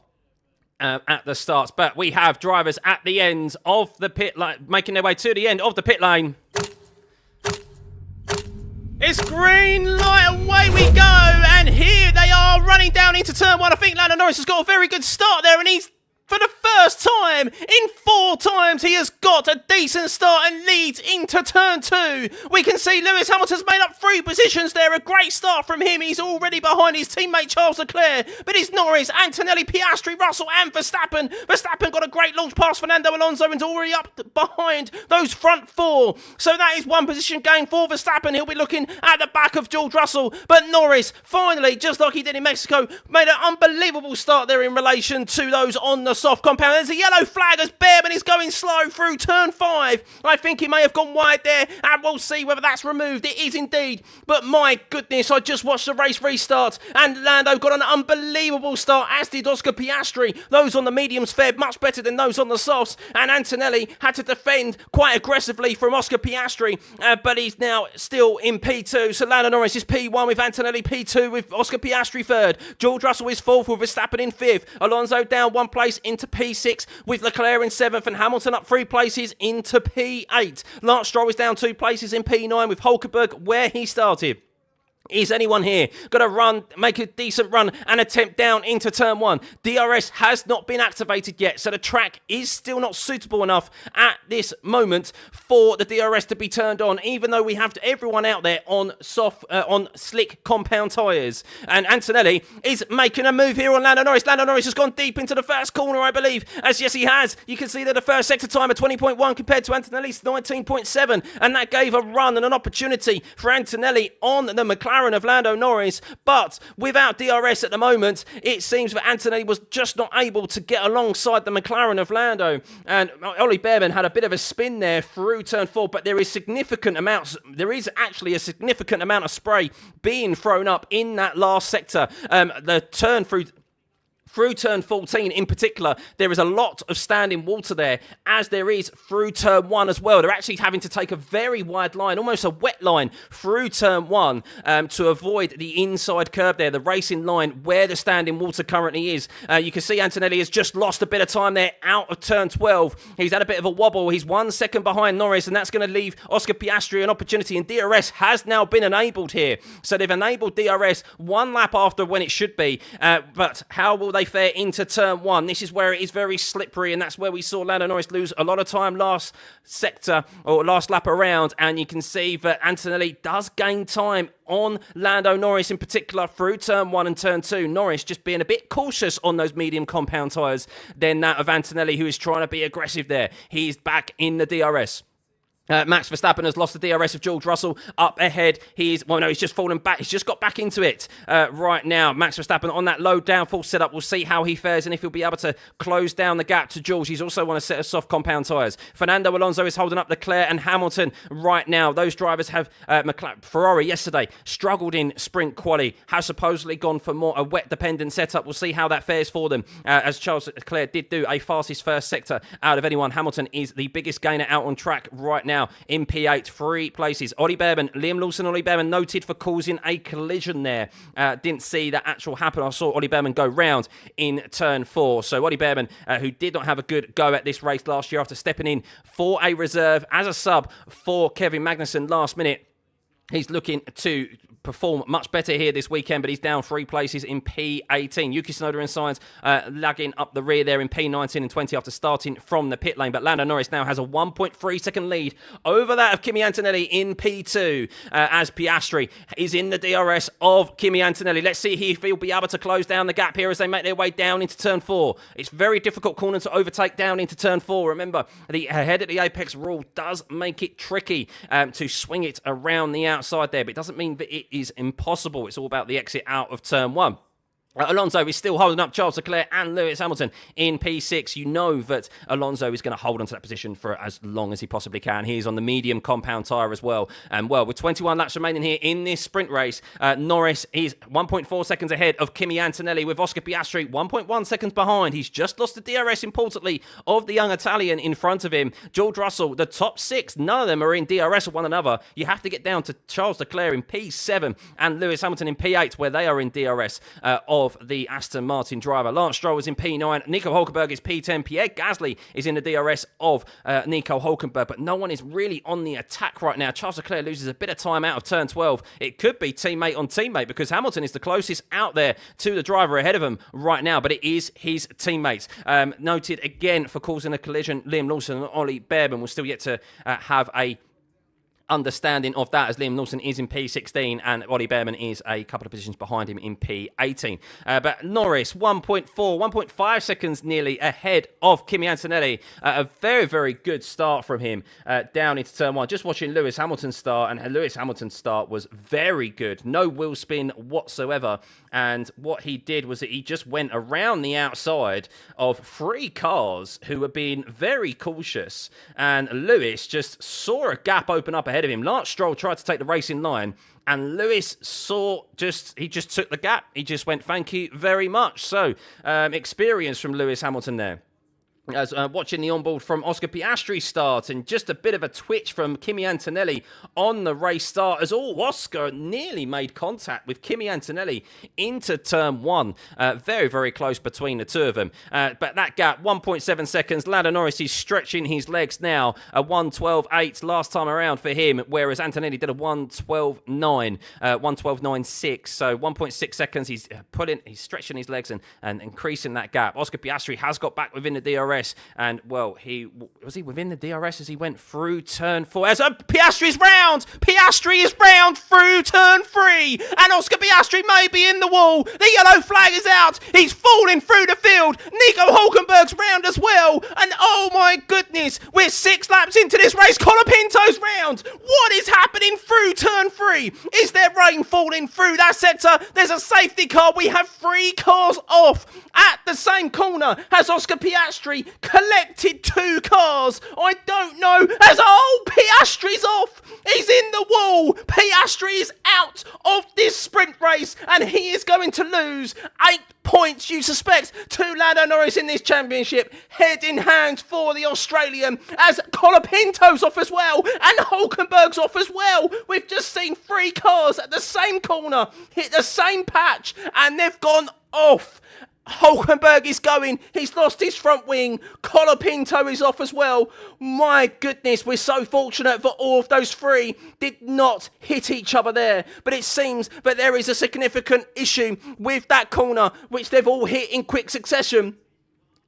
at the starts. But we have drivers at the end of the pit lane, making their way to the end of the pit lane. It's green light, away we go, and here they are running down into turn 1. I think Lando Norris has got a very good start there, and he's, for the first time in 4 times, he has got a decent start and leads into turn 2. We can see Lewis Hamilton's made up 3 positions there. A great start from him. He's already behind his teammate Charles Leclerc. But it's Norris, Antonelli, Piastri, Russell and Verstappen. Verstappen got a great launch past Fernando Alonso and is already up behind those front 4. So that is 1 position gain for Verstappen. He'll be looking at the back of George Russell. But Norris, finally, just like he did in Mexico, made an unbelievable start there in relation to those on the soft compound. There's a yellow flag as Behrman is going slow through turn 5. I think he may have gone wide there, and we'll see whether that's removed. It is indeed. But my goodness, I just watched the race restart, and Lando got an unbelievable start, as did Oscar Piastri. Those on the mediums fared much better than those on the softs, and Antonelli had to defend quite aggressively from Oscar Piastri, but he's now still in P2. So Lando Norris is P1 with Antonelli, P2 with Oscar Piastri 3rd. George Russell is 4th with Verstappen in 5th. Alonso down 1 place into P P6 with Leclerc in 7th and Hamilton up 3 places into P8. Lance Stroll is down 2 places in P9 with Hulkenberg where he started. Is anyone here going to run, make a decent run and attempt down into turn 1? DRS has not been activated yet, so the track is still not suitable enough at this moment for the DRS to be turned on, even though we have everyone out there on slick compound tyres. And Antonelli is making a move here on Lando Norris. Lando Norris has gone deep into the first corner, I believe, as yes he has. You can see that the first sector time of 20.1 compared to Antonelli's 19.7, and that gave a run and an opportunity for Antonelli on the McLaren of Lando Norris, but without DRS at the moment, it seems that Antonelli was just not able to get alongside the McLaren of Lando, and Ollie Behrman had a bit of a spin there through turn 4, but there is actually a significant amount of spray being thrown up in that last sector. The turn through turn 14 in particular, there is a lot of standing water there, as there is through turn 1 as well. They're actually having to take a very wide line, almost a wet line, through turn 1 to avoid the inside curb there, the racing line where the standing water currently is. You can see Antonelli has just lost a bit of time there out of turn 12. He's had a bit of a wobble. He's 1 second behind Norris, and that's going to leave Oscar Piastri an opportunity, and DRS has now been enabled here. So they've enabled DRS 1 lap after when it should be, but how will they fare into turn 1? This is where it is very slippery, and that's where we saw Lando Norris lose a lot of time last sector or last lap around, and you can see that Antonelli does gain time on Lando Norris in particular through turn 1 and turn 2. Norris just being a bit cautious on those medium compound tyres than that of Antonelli, who is trying to be aggressive there. He's back in the DRS. Max Verstappen has lost the DRS of George Russell up ahead. He's just fallen back. He's just got back into it right now. Max Verstappen on that low downforce setup. We'll see how he fares and if he'll be able to close down the gap to George. He's also on a set of soft compound tyres. Fernando Alonso is holding up Leclerc and Hamilton right now. Those drivers have Ferrari yesterday struggled in sprint quali, has supposedly gone for more a wet dependent setup. We'll see how that fares for them, as Charles Leclerc did do a fastest first sector out of anyone. Hamilton is the biggest gainer out on track right now in P8, 3 places. Ollie Behrman, Liam Lawson, Ollie Behrman noted for causing a collision there. Didn't see that actual happen. I saw Ollie Behrman go round in turn 4. So Ollie Behrman, who did not have a good go at this race last year after stepping in for a reserve as a sub for Kevin Magnussen last minute, he's looking to perform much better here this weekend, but he's down 3 places in P18. Yuki Tsunoda and Sainz lagging up the rear there in P19 and 20 after starting from the pit lane, but Lando Norris now has a 1.3 second lead over that of Kimi Antonelli in P2 as Piastri is in the DRS of Kimi Antonelli. Let's see if he'll be able to close down the gap here as they make their way down into turn 4. It's very difficult corner to overtake down into turn 4. Remember, the ahead at the apex rule does make it tricky to swing it around the outside there, but it doesn't mean that it is impossible. It's all about the exit out of turn 1. Alonso is still holding up Charles Leclerc and Lewis Hamilton in P6. You know that Alonso is going to hold onto that position for as long as he possibly can. He is on the medium compound tyre as well. And well, with 21 laps remaining here in this sprint race, Norris is 1.4 seconds ahead of Kimi Antonelli, with Oscar Piastri 1.1 seconds behind. He's just lost the DRS, importantly, of the young Italian in front of him. George Russell, the top 6, none of them are in DRS of one another. You have to get down to Charles Leclerc in P7 and Lewis Hamilton in P8, where they are in DRS of the Aston Martin driver. Lance Stroll is in P9. Nico Hulkenberg is P10. Pierre Gasly is in the DRS of Nico Hulkenberg, but no one is really on the attack right now. Charles Leclerc loses a bit of time out of turn 12. It could be teammate on teammate because Hamilton is the closest out there to the driver ahead of him right now, but it is his teammates. Noted again for causing a collision, Liam Lawson and Ollie Behrman will still yet to have a understanding of that, as Liam Lawson is in P16 and Ollie Behrman is a couple of positions behind him in P18. But Norris, 1.5 seconds nearly ahead of Kimi Antonelli. A very, very good start from him down into turn 1. Just watching Lewis Hamilton start, and Lewis Hamilton's start was very good. No wheel spin whatsoever. And what he did was that he just went around the outside of 3 cars who were being very cautious. And Lewis just saw a gap open up ahead of him. Lance Stroll tried to take the racing line, and Lewis he just took the gap. He just went, thank you very much. So, experience from Lewis Hamilton there. As watching the onboard from Oscar Piastri start, and just a bit of a twitch from Kimi Antonelli on the race start, as Oscar nearly made contact with Kimi Antonelli into turn one. Very, very close between the two of them. But that gap, 1.7 seconds. Lando Norris is stretching his legs now. A 1:12.8 last time around for him, whereas Antonelli did a 1:12.9, 1:12.96. So 1.6 seconds. He's stretching his legs and increasing that gap. Oscar Piastri has got back within the DRS. And, well, was he within the DRS as he went through turn 4? As Piastri is round through turn 3. And Oscar Piastri may be in the wall. The yellow flag is out. He's falling through the field. Nico Hülkenberg's round as well. And, oh, my goodness, we're 6 laps into this race. Colapinto's round. What is happening through turn 3? Is there rain falling through that sector? There's a safety car. We have 3 cars off. At the same corner has Oscar Piastri collected 2 cars. I don't know. As Piastri's off. He's in the wall. Piastri is out of this sprint race, and he is going to lose 8 points, you suspect, to Lando Norris in this championship. Head in hand for the Australian, as Colapinto's off as well, and Hülkenberg's off as well. We've just seen 3 cars at the same corner hit the same patch, and they've gone off. Hülkenberg is going. He's lost his front wing. Colapinto is off as well. My goodness, we're so fortunate that all of those 3 did not hit each other there. But it seems that there is a significant issue with that corner, which they've all hit in quick succession.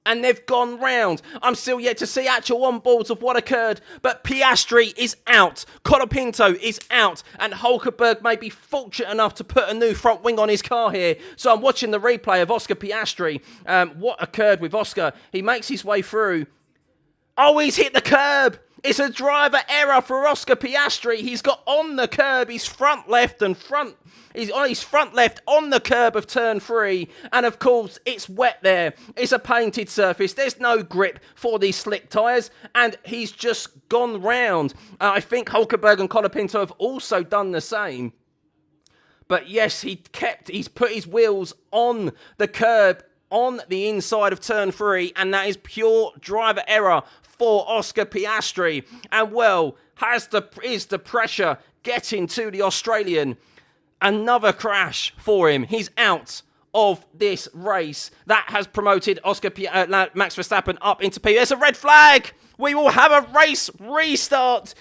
And they've gone round. I'm still yet to see actual onboards of what occurred. But Piastri is out. Colapinto is out. And Hülkenberg may be fortunate enough to put a new front wing on his car here. So I'm watching the replay of Oscar Piastri. What occurred with Oscar? He makes his way through. Oh, he's hit the curb. It's a driver error for Oscar Piastri. He's got on the curb. He's front left and front. He's on his front left on the curb of turn 3. And of course, it's wet there. It's a painted surface. There's no grip for these slick tyres. And he's just gone round. I think Hülkenberg and Colapinto have also done the same. But yes, he's put his wheels on the curb on the inside of turn 3. And that is pure driver error for Oscar Piastri. And well, is the pressure getting to the Australian? Another crash for him. He's out of this race. That has promoted Max Verstappen up into P. There's a red flag. We will have a race restart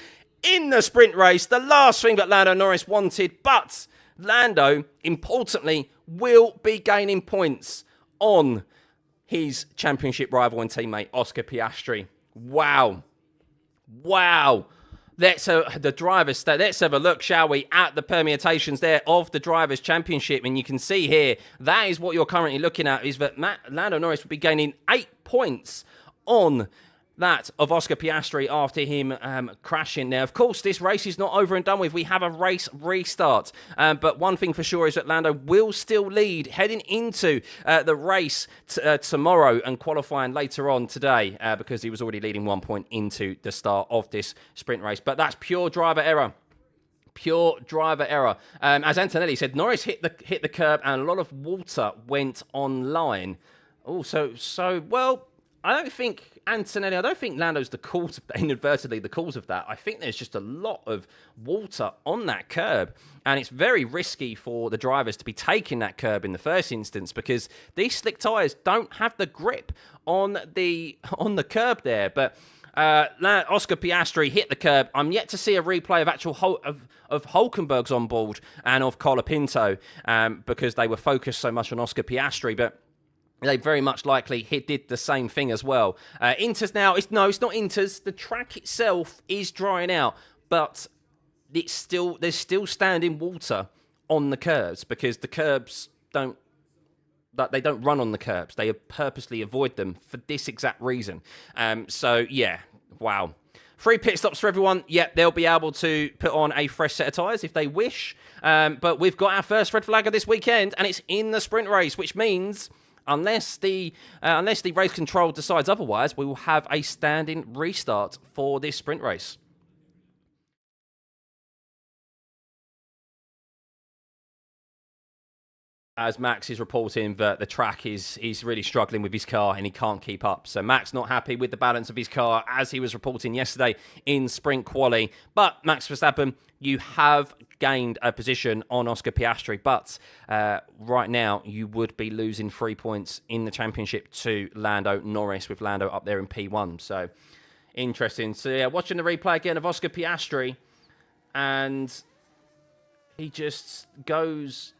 in the sprint race. The last thing that Lando Norris wanted. But Lando, importantly, will be gaining points on his championship rival and teammate, Oscar Piastri. Wow. Let's have a look, shall we, at the permutations there of the Drivers' Championship. And you can see here, that is what you're currently looking at, is that Lando Norris will be gaining 8 points on that of Oscar Piastri after him crashing. Now, of course, this race is not over and done with. We have a race restart. But one thing for sure is that Lando will still lead heading into the race tomorrow and qualifying later on today because he was already leading 1 point into the start of this sprint race. But that's pure driver error. Pure driver error. As Antonelli said, Norris hit the curb and a lot of water went online. Oh, well, I don't think Lando's inadvertently the cause of that. I think there's just a lot of water on that curb, and it's very risky for the drivers to be taking that curb in the first instance because these slick tyres don't have the grip on the curb there. But Oscar Piastri hit the curb. I'm yet to see a replay of Hülkenberg's on board and of Colapinto because they were focused so much on Oscar Piastri, but they very much likely did the same thing as well. Inters now, it's not Inters. The track itself is drying out, but there's still standing water on the curbs because the curbs don't run on the curbs. They purposely avoid them for this exact reason. So yeah, wow. 3 pit stops for everyone. Yep, they'll be able to put on a fresh set of tyres if they wish. But we've got our first red flag of this weekend, and it's in the sprint race, which means unless the race control decides otherwise, we will have a standing restart for this sprint race. as Max is reporting that the track he's really struggling with his car and he can't keep up. So Max not happy with the balance of his car as he was reporting yesterday in sprint quali. But Max Verstappen, you have gained a position on Oscar Piastri, but right now you would be losing 3 points in the championship to Lando Norris, with Lando up there in P1. So interesting. So yeah, watching the replay again of Oscar Piastri, and he just goes...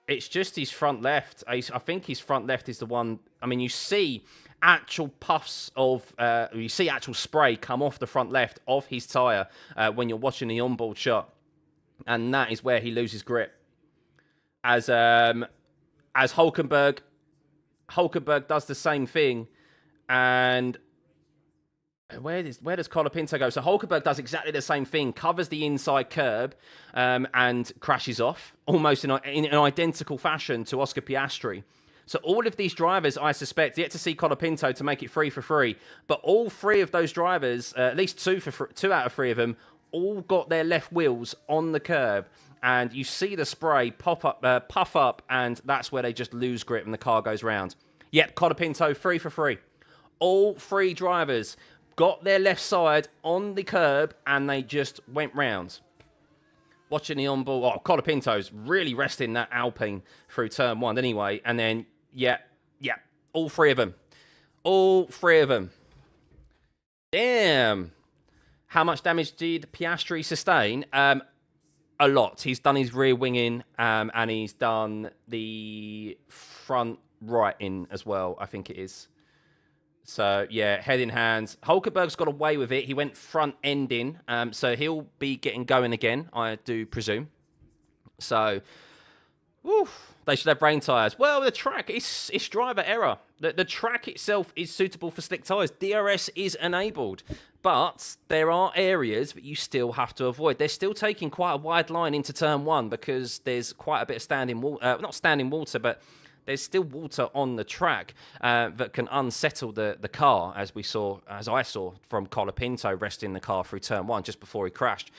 It's just his front left. I think his front left is the one... I mean, you see actual puffs of... you see actual spray come off the front left of his tyre when you're watching the onboard shot. And that is where he loses grip. As Hulkenberg does the same thing. And... Where does Colapinto go? So Hulkenberg does exactly the same thing, covers the inside curb and crashes off, almost in an identical fashion to Oscar Piastri. So all of these drivers, I suspect, yet to see Colapinto to make it 3 for 3, but all 3 of those drivers, at least 2 out of 3 of them, all got their left wheels on the curb. And you see the spray puff up, and that's where they just lose grip and the car goes round. Yep, Colapinto 3 for 3. All 3 drivers got their left side on the curb and they just went round. Watching the onboard... Oh, Colapinto's really resting that Alpine through turn 1 anyway. And then, yeah, all 3 of them. All 3 of them. Damn. How much damage did Piastri sustain? A lot. He's done his rear winging and he's done the front right in as well, I think it is. So, yeah, head in hands. Hulkenberg's got away with it. He went front end in, so he'll be getting going again, I do presume. So, they should have rain tyres. Well, the track, it's driver error. The track itself is suitable for slick tyres. DRS is enabled. But there are areas that you still have to avoid. They're still taking quite a wide line into turn 1 because there's quite a bit of standing water. Not standing water, but... there's still water on the track that can unsettle the car, as I saw from Colapinto resting the car through turn 1 just before he crashed.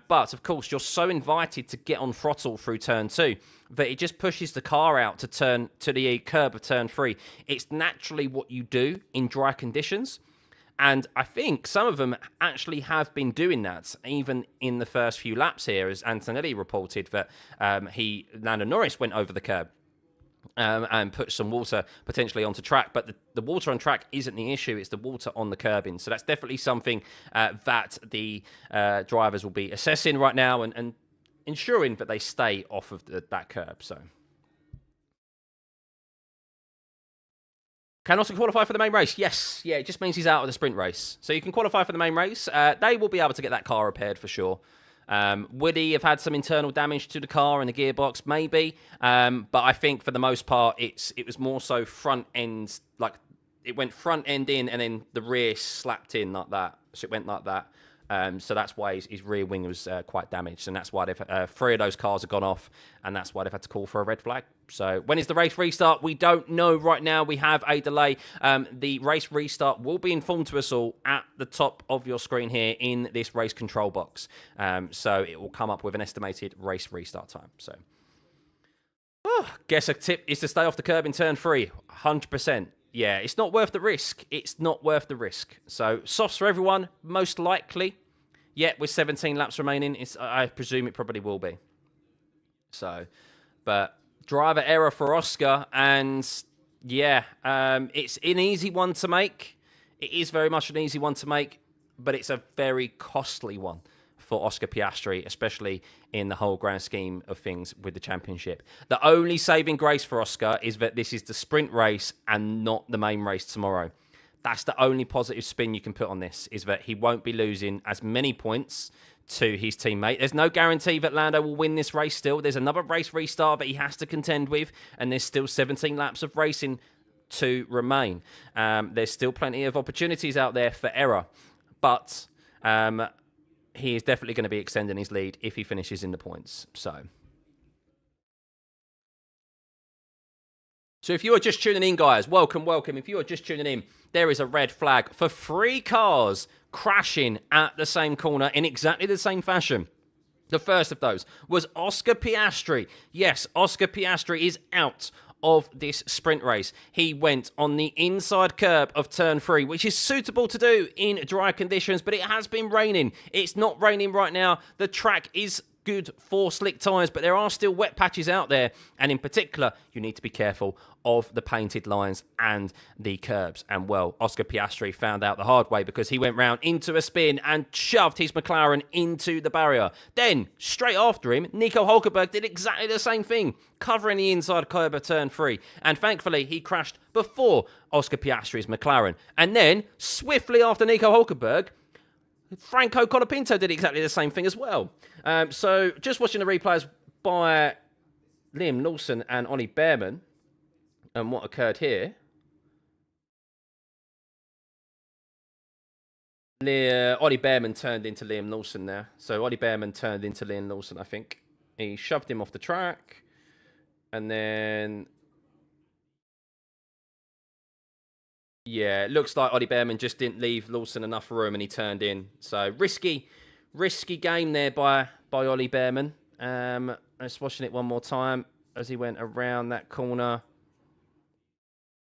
But, of course, you're so invited to get on throttle through turn 2 that it just pushes the car out to the curb of turn 3. It's naturally what you do in dry conditions. And I think some of them actually have been doing that, even in the first few laps here, as Antonelli reported that Lando Norris went over the curb. And put some water potentially onto track. But the water on track isn't the issue, it's the water on the curbing. So that's definitely something that the drivers will be assessing right now and ensuring that they stay off of that curb. So, can Oscar qualify for the main race? Yes. Yeah, it just means he's out of the sprint race. So you can qualify for the main race. They will be able to get that car repaired for sure. Would he have had some internal damage to the car and the gearbox? Maybe. But I think for the most part, it was more so front end, like it went front end in and then the rear slapped in like that. So it went like that. So that's why his rear wing was quite damaged. And that's why 3 of those cars have gone off. And that's why they've had to call for a red flag. So when is the race restart? We don't know right now. We have a delay. The race restart will be informed to us all at the top of your screen here in this race control box. So it will come up with an estimated race restart time. So guess a tip is to stay off the curb in turn 3. 100%. Yeah, it's not worth the risk. It's not worth the risk. So softs for everyone, most likely. Yet with 17 laps remaining, I presume it probably will be. So, but driver error for Oscar, and yeah, it's an easy one to make. It is very much an easy one to make, but it's a very costly one for Oscar Piastri, especially in the whole grand scheme of things with the championship. The only saving grace for Oscar is that this is the sprint race and not the main race tomorrow. That's the only positive spin you can put on this, is that he won't be losing as many points to his teammate. There's no guarantee that Lando will win this race still. There's another race restart that he has to contend with, and there's still 17 laps of racing to remain. There's still plenty of opportunities out there for error, but he is definitely going to be extending his lead if he finishes in the points. So if you are just tuning in, guys, welcome. If you are just tuning in, there is a red flag for 3 cars crashing at the same corner in exactly the same fashion. The first of those was Oscar Piastri. Yes, Oscar Piastri is out of this sprint race. He went on the inside curb of turn 3, which is suitable to do in dry conditions, but it has been raining. It's not raining right now. The track is good for slick tyres, but there are still wet patches out there, and in particular, you need to be careful of the painted lines and the curbs. And well, Oscar Piastri found out the hard way because he went round into a spin and shoved his McLaren into the barrier. Then, straight after him, Nico Hulkenberg did exactly the same thing, covering the inside curb of turn 3. And thankfully, he crashed before Oscar Piastri's McLaren. And then, swiftly after Nico Hulkenberg, Franco Colapinto did exactly the same thing as well. So, just watching the replays by Liam Lawson and Ollie Bearman, and what occurred here. Ollie Bearman turned into Liam Lawson there. So Ollie Bearman turned into Liam Lawson, I think. He shoved him off the track. And then... yeah, it looks like Ollie Bearman just didn't leave Lawson enough room and he turned in. So risky game there by Ollie Bearman. Just watching it one more time as he went around that corner.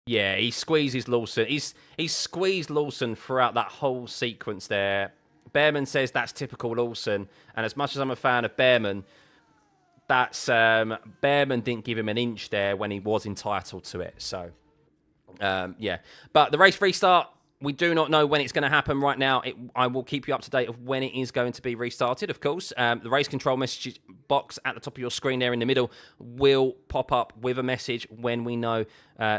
Yeah, he squeezes Lawson. He's squeezed Lawson throughout that whole sequence there. Bearman says that's typical Lawson. And as much as I'm a fan of Bearman, that's Bearman didn't give him an inch there when he was entitled to it. So, yeah. But the race restart, we do not know when it's going to happen right now. I will keep you up to date of when it is going to be restarted, of course. The race control message box at the top of your screen there in the middle will pop up with a message when we know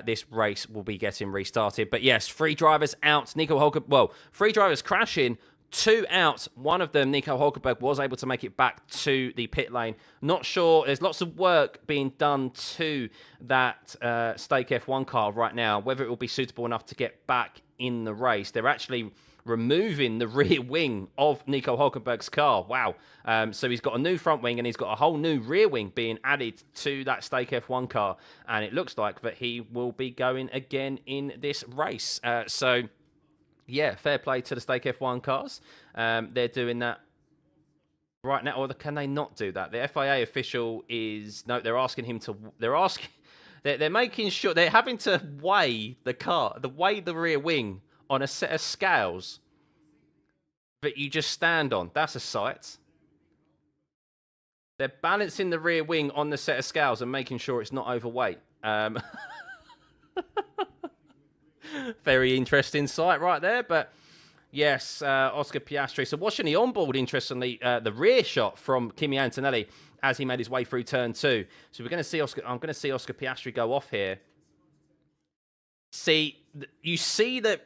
this race will be getting restarted. But yes, 3 drivers out. Nico Hulkenberg, well, 3 drivers crashing, 2 out. One of them, Nico Hulkenberg, was able to make it back to the pit lane. Not sure. There's lots of work being done to that Stake F1 car right now, whether it will be suitable enough to get back in the race. They're actually removing the rear wing of Nico Hulkenberg's car. Wow. So he's got a new front wing and he's got a whole new rear wing being added to that Stake F1 car. And it looks like that he will be going again in this race. So, yeah, fair play to the Stake F1 cars. They're doing that right now. Or can they not do that? The FIA official is... no, they're asking him to... They're making sure... they're having to weigh the rear wing on a set of scales that you just stand on. That's a sight. They're balancing the rear wing on the set of scales and making sure it's not overweight. Very interesting sight right there. But yes, Oscar Piastri. So watching the onboard, interestingly, the rear shot from Kimi Antonelli as he made his way through turn 2. So we're going to see Oscar. I'm going to see Oscar Piastri go off here. You see the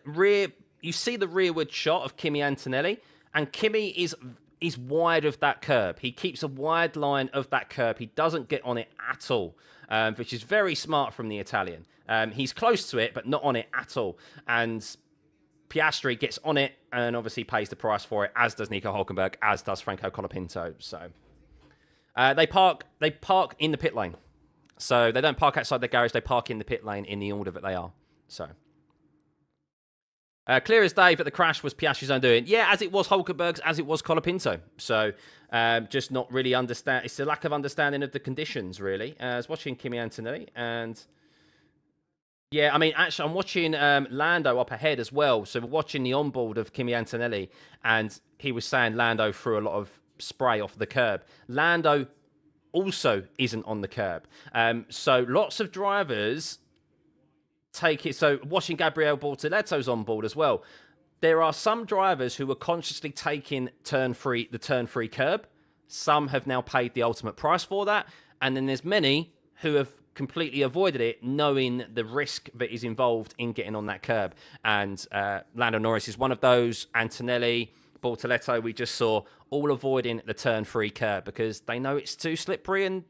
rearward shot of Kimi Antonelli, and Kimi is wide of that curb. He keeps a wide line of that curb. He doesn't get on it at all, which is very smart from the Italian. He's close to it, but not on it at all. And Piastri gets on it and obviously pays the price for it, as does Nico Hulkenberg, as does Franco Colapinto. So they park in the pit lane. So they don't park outside the garage. They park in the pit lane in the order that they are. So clear as day that the crash was Piastri's own doing. Yeah, as it was Hulkenberg's, as it was Colapinto. So just not really understand. It's a lack of understanding of the conditions, really. I was watching Kimi Antonelli, and yeah, I mean, actually, I'm watching Lando up ahead as well. So we're watching the onboard of Kimi Antonelli, and he was saying Lando threw a lot of spray off the curb. Lando also isn't on the curb. So lots of drivers take it. So watching Gabriele Bortoletto's on board as well. There are some drivers who are consciously taking the turn 3 curb. Some have now paid the ultimate price for that. And then there's many who have completely avoided it, knowing the risk that is involved in getting on that curb. And Lando Norris is one of those. Antonelli, Bortoletto, we just saw, all avoiding the turn 3 curb because they know it's too slippery, and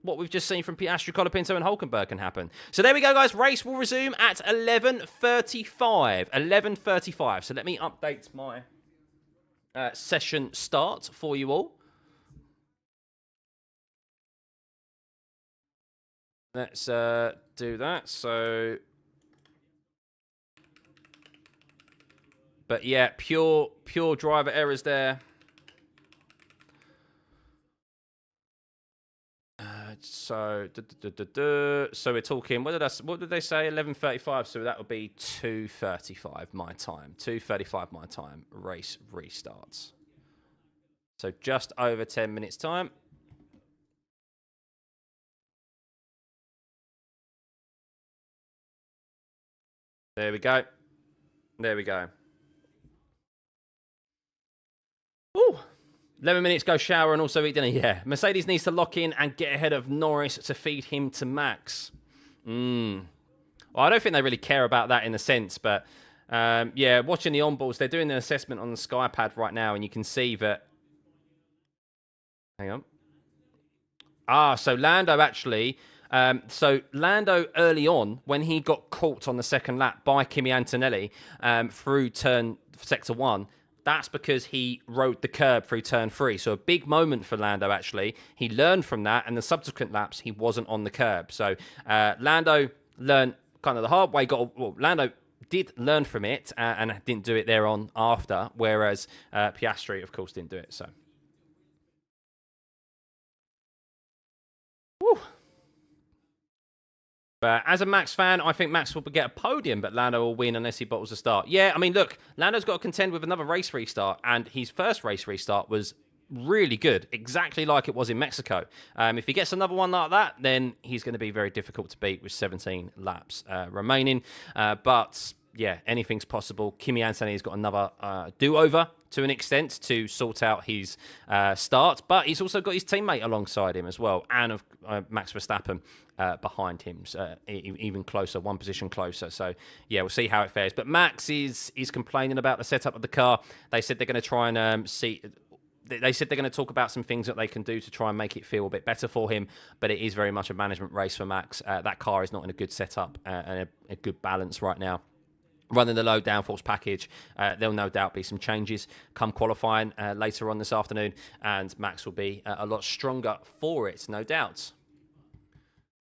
what we've just seen from Piastri, Colapinto and Hulkenberg can happen. So there we go, guys. Race will resume at 11:35. 11:35. So let me update my session start for you all. Let's do that. So, but yeah, pure driver errors there. So we're talking. What did they say? 11:35. So that would be 2:35 my time. 2:35 my time. Race restarts. So just over 10 minutes time. There we go. There we go. Ooh. 11 minutes, go shower and also eat dinner. Yeah, Mercedes needs to lock in and get ahead of Norris to feed him to Max. Well, I don't think they really care about that in a sense, but yeah, watching the onboards, they're doing an assessment on the SkyPad right now, and you can see that... Hang on. So Lando actually... so Lando early on, when he got caught on the second lap by Kimi Antonelli through sector 1, that's because he rode the curb through turn 3. So a big moment for Lando, actually. He learned from that, and the subsequent laps, he wasn't on the curb. So Lando learned kind of the hard way. Lando did learn from it and didn't do it there on after, whereas Piastri, of course, didn't do it. So. Woo. But as a Max fan, I think Max will get a podium, but Lando will win unless he bottles a start. Yeah, I mean, look, Lando's got to contend with another race restart, and his first race restart was really good, exactly like it was in Mexico. If he gets another one like that, then he's going to be very difficult to beat with 17 laps remaining. But yeah, anything's possible. Kimi Antonelli's got another do-over to an extent to sort out his start, but he's also got his teammate alongside him as well, and Max Verstappen behind him, even closer, one position closer. So yeah, we'll see how it fares. But Max is complaining about the setup of the car. They said they're going to try and see... They said they're going to talk about some things that they can do to try and make it feel a bit better for him, but it is very much a management race for Max. That car is not in a good setup and a good balance right now. Running the low downforce package, there'll no doubt be some changes come qualifying later on this afternoon, and Max will be a lot stronger for it, no doubt.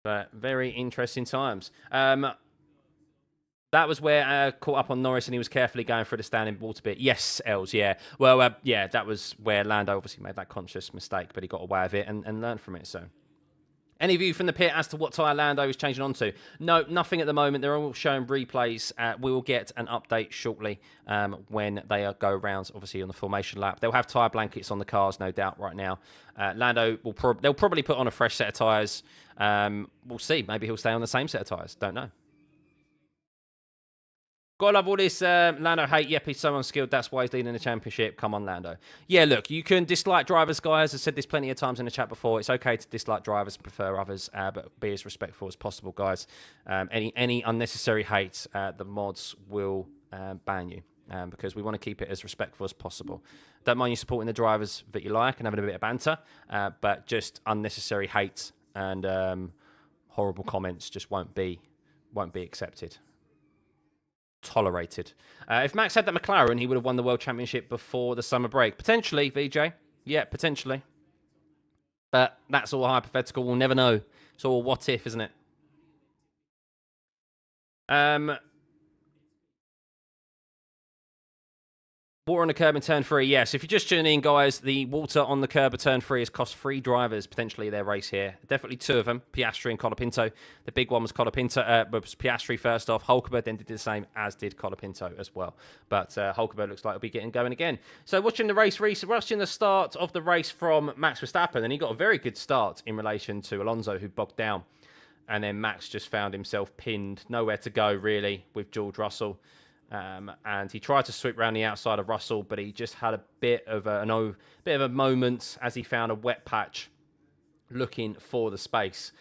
But very interesting times. That was where caught up on Norris, and he was carefully going through the standing water bit. Yes, Els, yeah. Well, yeah, that was where Lando obviously made that conscious mistake, but he got away with it and learned from it. So, any view from the pit as to what tyre Lando is changing onto? No, nothing at the moment. They're all showing replays. We will get an update shortly when they go around, obviously, on the formation lap. They'll have tyre blankets on the cars, no doubt, right now. Lando, they'll probably put on a fresh set of tyres. We'll see. Maybe he'll stay on the same set of tyres. Don't know. Gotta love all this Lando hate. Yep, he's so unskilled. That's why he's leading the championship. Come on, Lando. Yeah, look, you can dislike drivers, guys. I've said this plenty of times in the chat before. It's okay to dislike drivers, prefer others, but be as respectful as possible, guys. Any unnecessary hate, the mods will ban you because we want to keep it as respectful as possible. Don't mind you supporting the drivers that you like and having a bit of banter, but just unnecessary hate and horrible comments just won't be accepted. Tolerated. If Max had that McLaren, he would have won the World Championship before the summer break. Potentially, VJ. Yeah, potentially. But that's all hypothetical. We'll never know. It's all what if, isn't it? Water on the curb in turn 3. Yes, if you're just tuning in, guys, the water on the curb at turn 3 has cost 3 drivers potentially their race here. Definitely 2 of them, Piastri and Colapinto. The big one was Colapinto, was Piastri first off. Hulkenberg then did the same, as did Colapinto as well. But Hulkenberg looks like he'll be getting going again. So watching the start of the race from Max Verstappen, and he got a very good start in relation to Alonso, who bogged down. And then Max just found himself pinned, nowhere to go really, with George Russell. And he tried to sweep around the outside of Russell, but he just had a bit of a moment as he found a wet patch looking for the space.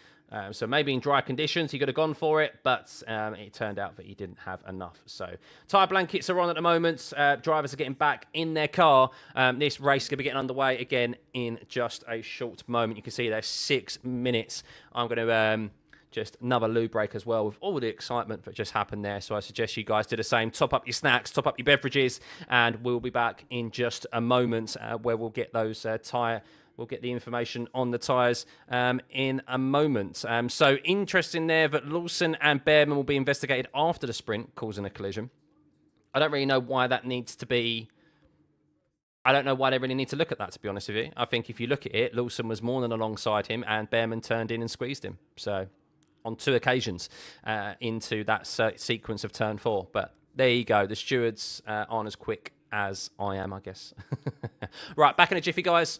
So maybe in dry conditions he could have gone for it, but it turned out that he didn't have enough. So tyre blankets are on at the moment. Drivers are getting back in their car. This race is going to be getting underway again in just a short moment. You can see there's 6 minutes. I'm going to... just another lube break as well with all the excitement that just happened there. So I suggest you guys do the same. Top up your snacks, top up your beverages, and we'll be back in just a moment where we'll get those we'll get the information on the tyres in a moment. So interesting there that Lawson and Bearman will be investigated after the sprint, causing a collision. I don't really know why that needs to be I don't know why they really need to look at that, to be honest with you. I think if you look at it, Lawson was more than alongside him, and Behrman turned in and squeezed him. So, on 2 occasions into that sequence of turn 4. But there you go. The stewards aren't as quick as I am, I guess. Right, back in a jiffy, guys.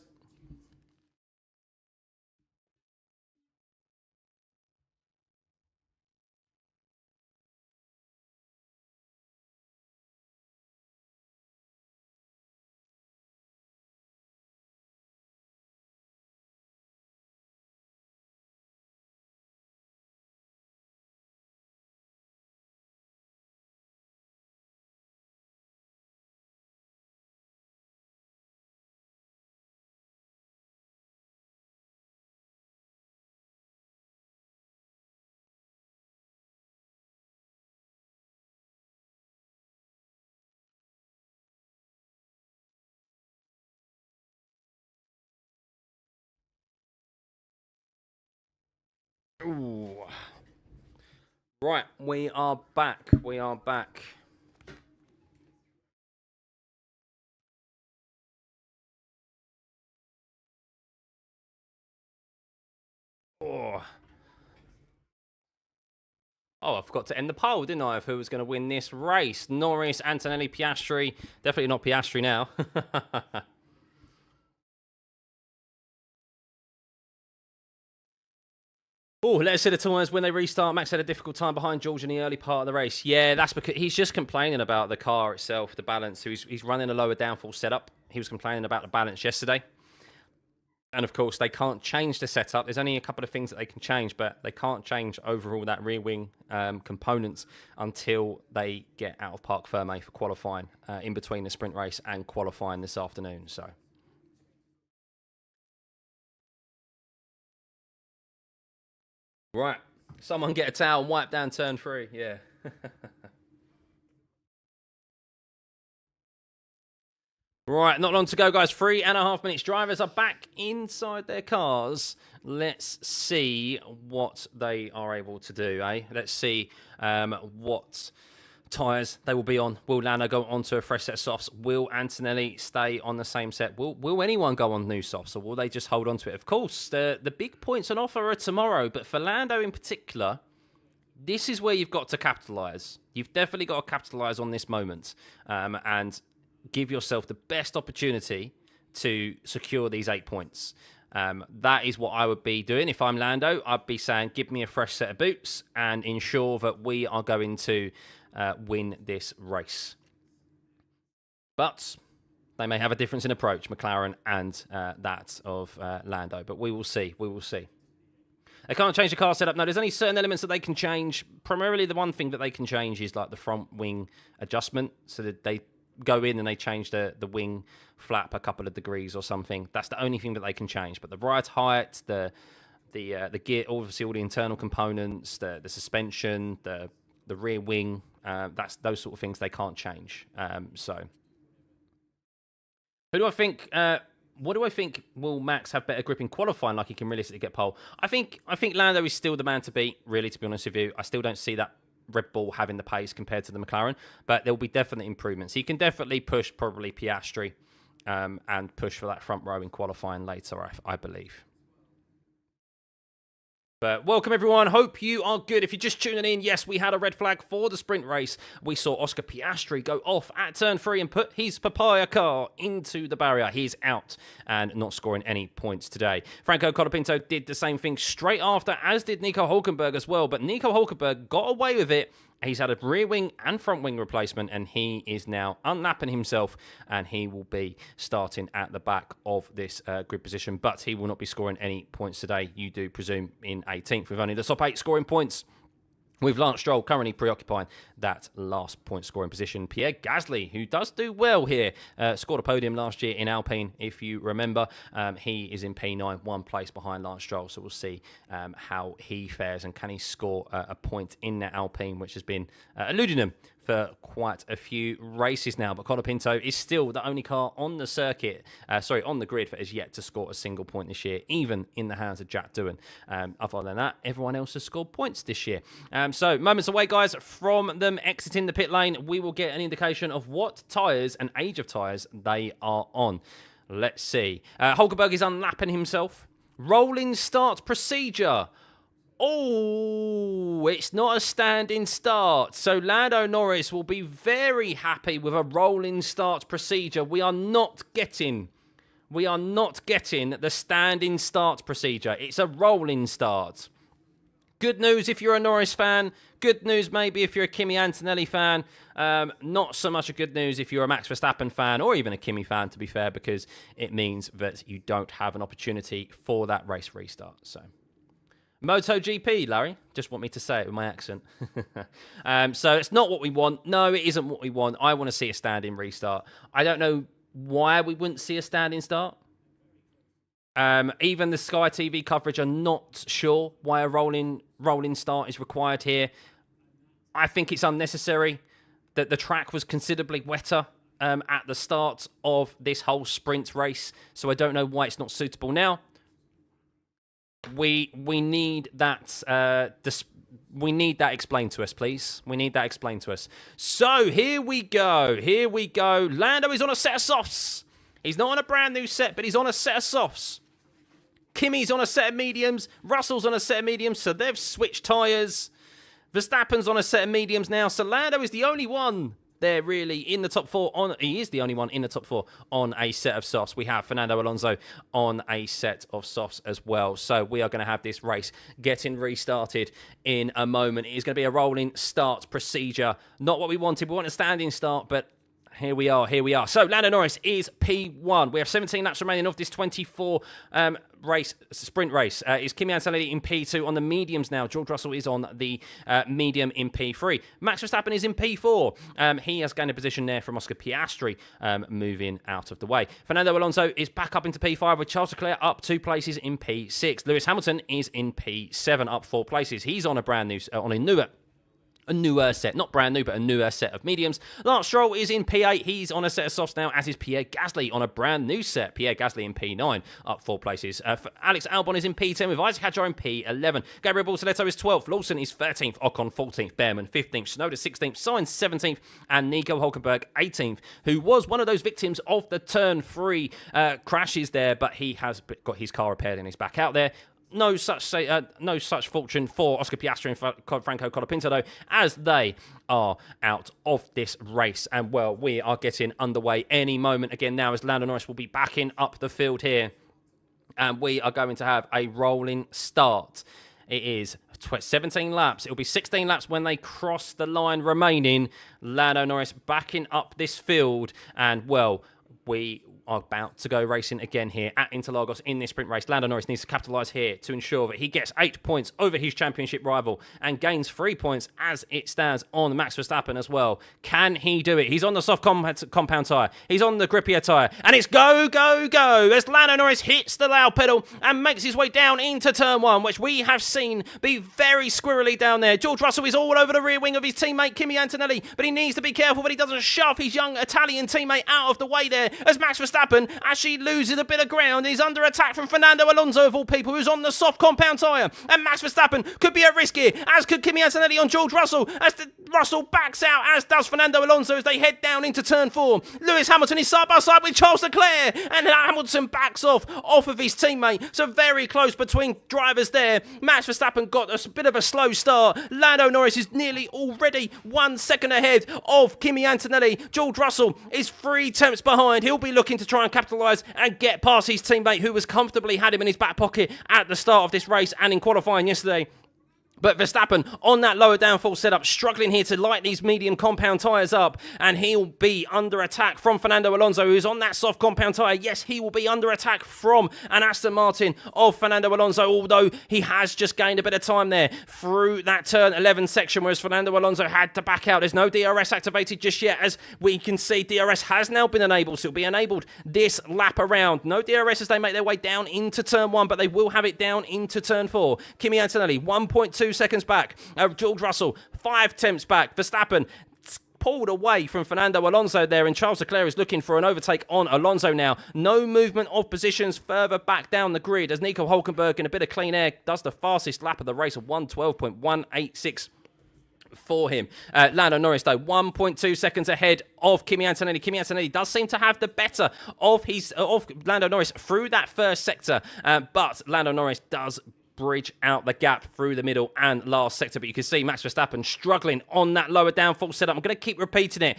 Ooh. Right, we are back. We are back. Oh. Oh, I forgot to end the poll, didn't I, of who was going to win this race? Norris, Antonelli, Piastri. Definitely not Piastri now. Oh, let's see the tyres when they restart. Max had a difficult time behind George in the early part of the race. Yeah, that's because he's just complaining about the car itself, the balance. So he's running a lower downforce setup. He was complaining about the balance yesterday. And of course, they can't change the setup. There's only a couple of things that they can change, but they can't change overall that rear wing components until they get out of Parc Fermé for qualifying in between the sprint race and qualifying this afternoon. So. Right. Someone get a towel and wipe down turn 3. Yeah. Right, not long to go, guys. 3.5 minutes. Drivers are back inside their cars. Let's see what they are able to do, eh? Let's see what tyres they will be on. Will Lando go on to a fresh set of softs? Will Antonelli stay on the same set? Will anyone go on new softs, or will they just hold on to it? Of course, the big points on offer are tomorrow, but for Lando in particular, this is where you've got to capitalise. You've definitely got to capitalise on this moment and give yourself the best opportunity to secure these 8 points. That is what I would be doing. If I'm Lando, I'd be saying, give me a fresh set of boots and ensure that we are going to win this race. But they may have a difference in approach, McLaren and that of Lando. But we will see. We will see. They can't change the car setup. No, there's only certain elements that they can change. Primarily, the one thing that they can change is like the front wing adjustment. So that they go in and they change the wing flap a couple of degrees or something. That's the only thing that they can change. But the ride height, the gear, obviously all the internal components, the suspension, the rear wing, that's those sort of things they can't change. So, who do I think? What do I think? Will Max have better grip in qualifying, like he can realistically get pole? I think Lando is still the man to beat. Really, to be honest with you, I still don't see that Red Bull having the pace compared to the McLaren, but there will be definite improvements. He can definitely push probably Piastri and push for that front row in qualifying later, I believe. But welcome, everyone. Hope you are good. If you're just tuning in, yes, we had a red flag for the sprint race. We saw Oscar Piastri go off at turn 3 and put his papaya car into the barrier. He's out and not scoring any points today. Franco Colapinto did the same thing straight after, as did Nico Hulkenberg as well. But Nico Hulkenberg got away with it. He's had a rear wing and front wing replacement, and he is now unnapping himself, and he will be starting at the back of this grid position, but he will not be scoring any points today, you do presume, in 18th, with only the top 8 scoring points, with Lance Stroll currently preoccupying that last point scoring position. Pierre Gasly, who does do well here, scored a podium last year in Alpine, if you remember. He is in P9, 1 place behind Lance Stroll, so we'll see how he fares and can he score a point in that Alpine, which has been eluding him for quite a few races now. But Colapinto is still the only car on the circuit, on the grid, that has yet to score a single point this year, even in the hands of Jack Doohan. Other than that, everyone else has scored points this year. So moments away, guys, from them exiting the pit lane. We will get an indication of what tyres and age of tyres they are on. Let's see. Hulkenberg is unlapping himself. Rolling start procedure. Oh, it's not a standing start. So Lando Norris will be very happy with a rolling start procedure. We are not getting the standing start procedure. It's a rolling start. Good news if you're a Norris fan. Good news maybe if you're a Kimi Antonelli fan. Not so much a good news if you're a Max Verstappen fan or even a Kimi fan, to be fair, because it means that you don't have an opportunity for that race restart. So, MotoGP, Larry. Just want me to say it with my accent. So it's not what we want. No, it isn't what we want. I want to see a standing restart. I don't know why we wouldn't see a standing start. Even the Sky TV coverage are not sure why a rolling start is required here. I think it's unnecessary. That the track was considerably wetter at the start of this whole sprint race, so I don't know why it's not suitable now. We need that. We need that explained to us, please. We need that explained to us. So here we go. Here we go. Lando is on a set of softs. He's not on a brand new set, but he's on a set of softs. Kimi's on a set of mediums. Russell's on a set of mediums, so they've switched tyres. Verstappen's on a set of mediums now, so Lando is the only one there really in the top four. He is the only one in the top four on a set of softs. We have Fernando Alonso on a set of softs as well. So we are going to have this race getting restarted in a moment. It is going to be a rolling start procedure. Not what we wanted. We want a standing start, but here we are. Here we are. So Lando Norris is P1. We have 17 laps remaining of this 24 sprint race. Is Kimi Antonelli in P2 on the mediums now? George Russell is on the medium in P3. Max Verstappen is in P4. He has gained a position there from Oscar Piastri moving out of the way. Fernando Alonso is back up into P5 with Charles Leclerc up 2 places in P6. Lewis Hamilton is in P7 up 4 places. He's on a newer set, not brand new, but a newer set of mediums. Lance Stroll is in P8. He's on a set of softs now, as is Pierre Gasly on a brand new set. Pierre Gasly in P9, up 4 places. Alex Albon is in P10 with Isaac Hadjar in P11. Gabriel Bortoletto is 12th. Lawson is 13th. Ocon 14th. Behrman 15th. Shinoda 16th. Sainz 17th. And Nico Hulkenberg 18th, who was one of those victims of the turn 3 crashes there, but he has got his car repaired and is back out there. No such fortune for Oscar Piastri and Franco Colapinto, though, as they are out of this race. And, well, we are getting underway any moment again now, as Lando Norris will be backing up the field here. And we are going to have a rolling start. It is 17 laps. It will be 16 laps when they cross the line remaining. Lando Norris backing up this field. And, well, we are about to go racing again here at Interlagos in this sprint race. Lando Norris needs to capitalise here to ensure that he gets 8 points over his championship rival and gains 3 points as it stands on Max Verstappen as well. Can he do it? He's on the soft compound tyre. He's on the grippier tyre. And it's go, go, go as Lando Norris hits the loud pedal and makes his way down into turn 1, which we have seen be very squirrely down there. George Russell is all over the rear wing of his teammate Kimi Antonelli, but he needs to be careful that he doesn't shove his young Italian teammate out of the way there as Max Verstappen actually loses a bit of ground. He's under attack from Fernando Alonso, of all people, who's on the soft compound tyre. And Max Verstappen could be at risk here, as could Kimi Antonelli on George Russell, as Russell backs out, as does Fernando Alonso as they head down into turn 4. Lewis Hamilton is side by side with Charles Leclerc, and Hamilton backs off of his teammate. So very close between drivers there. Max Verstappen got a bit of a slow start. Lando Norris is nearly already 1 second ahead of Kimi Antonelli. George Russell is 3 tenths behind. He'll be looking to try and capitalise and get past his teammate, who was comfortably had him in his back pocket at the start of this race and in qualifying yesterday. But Verstappen on that lower downforce setup, struggling here to light these medium compound tyres up, and he'll be under attack from Fernando Alonso, who's on that soft compound tyre. Yes, he will be under attack from an Aston Martin of Fernando Alonso, although he has just gained a bit of time there through that turn 11 section, whereas Fernando Alonso had to back out. There's no DRS activated just yet, as we can see DRS has now been enabled, so it'll be enabled this lap around. No DRS as they make their way down into turn 1, but they will have it down into turn 4. Kimi Antonelli, 1.2 seconds back. George Russell, 5 tenths back. Verstappen pulled away from Fernando Alonso there, and Charles Leclerc is looking for an overtake on Alonso now. No movement of positions further back down the grid as Nico Hülkenberg in a bit of clean air does the fastest lap of the race of 1:12.186. for him. Lando Norris, though, 1.2 seconds ahead of Kimi Antonelli. Kimi Antonelli does seem to have the better of Lando Norris through that first sector, but Lando Norris does bridge out the gap through the middle and last sector. But you can see Max Verstappen struggling on that lower downforce setup. I'm going to keep repeating it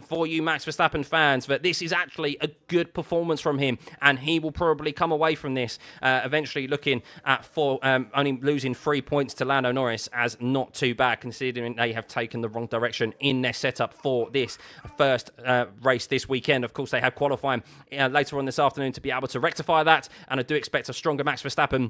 for you Max Verstappen fans, but this is actually a good performance from him, and he will probably come away from this eventually looking at only losing 3 points to Lando Norris as not too bad, considering they have taken the wrong direction in their setup for this first race this weekend. Of course, they have qualifying later on this afternoon to be able to rectify that, and I do expect a stronger Max Verstappen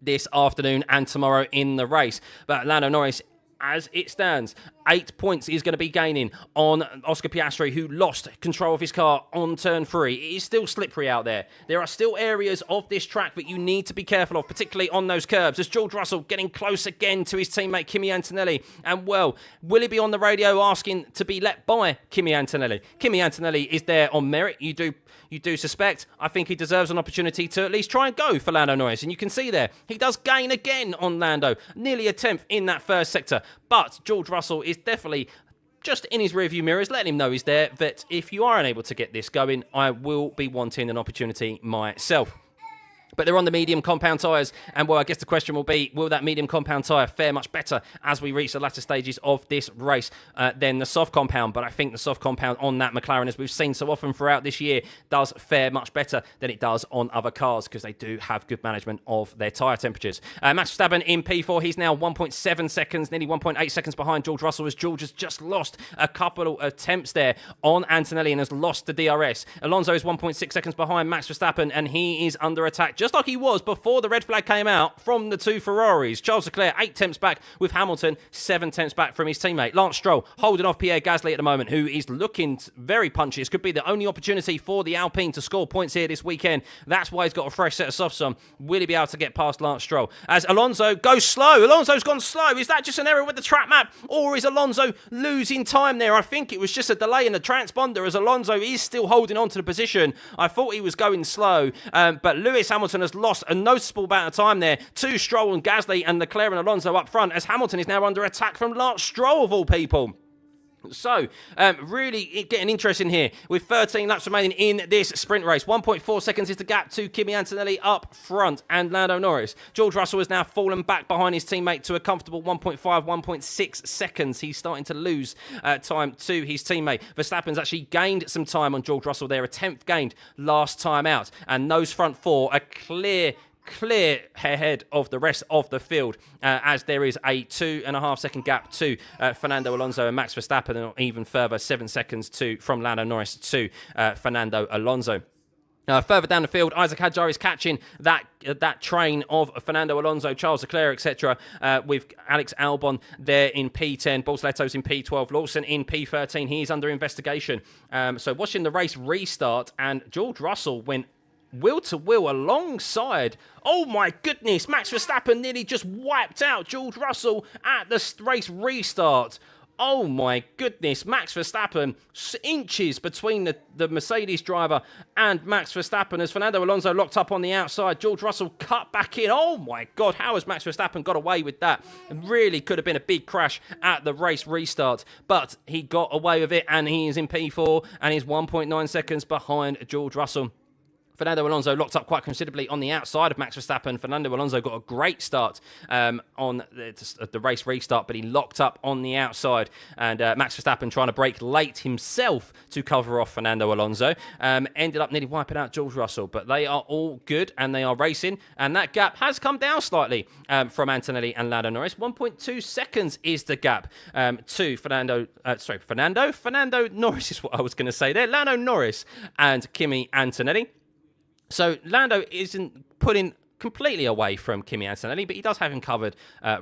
this afternoon and tomorrow in the race. But Lando Norris, as it stands, 8 points he's going to be gaining on Oscar Piastri, who lost control of his car on turn 3. It is still slippery out there. There are still areas of this track that you need to be careful of, particularly on those curbs. As George Russell getting close again to his teammate Kimi Antonelli. And, well, will he be on the radio asking to be let by Kimi Antonelli? Kimi Antonelli is there on merit. You do suspect. I think he deserves an opportunity to at least try and go for Lando Norris. And you can see there, he does gain again on Lando. Nearly a 10th in that first sector. But George Russell is definitely just in his rearview mirrors, letting him know he's there, that if you are unable to get this going, I will be wanting an opportunity myself. But they're on the medium compound tyres, and well, I guess the question will be, will that medium compound tyre fare much better as we reach the latter stages of this race than the soft compound? But I think the soft compound on that McLaren, as we've seen so often throughout this year, does fare much better than it does on other cars, because they do have good management of their tyre temperatures. Max Verstappen in P4, he's now 1.7 seconds, nearly 1.8 seconds behind George Russell, as George has just lost a couple of attempts there on Antonelli and has lost the DRS. Alonso is 1.6 seconds behind Max Verstappen, and he is under attack, just like he was before the red flag came out from the two Ferraris. Charles Leclerc 8 tenths back with Hamilton, 7 tenths back from his teammate. Lance Stroll holding off Pierre Gasly at the moment, who is looking very punchy. This could be the only opportunity for the Alpine to score points here this weekend. That's why he's got a fresh set of softs on. Will he be able to get past Lance Stroll? As Alonso goes slow. Alonso's gone slow. Is that just an error with the track map, or is Alonso losing time there? I think it was just a delay in the transponder, as Alonso is still holding on to the position. I thought he was going slow, but Lewis Hamilton has lost a noticeable amount of time there to Stroll and Gasly, and Leclerc and Alonso up front, as Hamilton is now under attack from Lance Stroll of all people. So, really getting interesting here with 13 laps remaining in this sprint race. 1.4 seconds is the gap to Kimi Antonelli up front and Lando Norris. George Russell has now fallen back behind his teammate to a comfortable 1.5, 1.6 seconds. He's starting to lose time to his teammate. Verstappen's actually gained some time on George Russell there, a 10th gained last time out. And those front four are clear ahead of the rest of the field, as there is a 2.5 second gap to Fernando Alonso and Max Verstappen, and even further 7 seconds from Lando Norris to Fernando Alonso. Further down the field, Isaac Hadjar is catching that train of Fernando Alonso, Charles Leclerc, etc., with Alex Albon there in P10, Bortoletto's in P12, Lawson in P13. He is under investigation. So watching the race restart, and George Russell went wheel to wheel alongside. Oh my goodness, Max Verstappen nearly just wiped out George Russell at the race restart. Oh my goodness, Max Verstappen, inches between the Mercedes driver and Max Verstappen, as Fernando Alonso locked up on the outside. George Russell cut back in. Oh my God, how has Max Verstappen got away with that? It really could have been a big crash at the race restart, but he got away with it, and he is in P4 and is 1.9 seconds behind George Russell. Fernando Alonso locked up quite considerably on the outside of Max Verstappen. Fernando Alonso got a great start on the race restart, but he locked up on the outside. And Max Verstappen, trying to brake late himself to cover off Fernando Alonso, ended up nearly wiping out George Russell. But they are all good, and they are racing. And that gap has come down slightly from Antonelli and Lando Norris. 1.2 seconds is the gap to Fernando Norris is what I was going to say there. Lando Norris and Kimi Antonelli. So Lando isn't putting completely away from Kimi Antonelli, but he does have him covered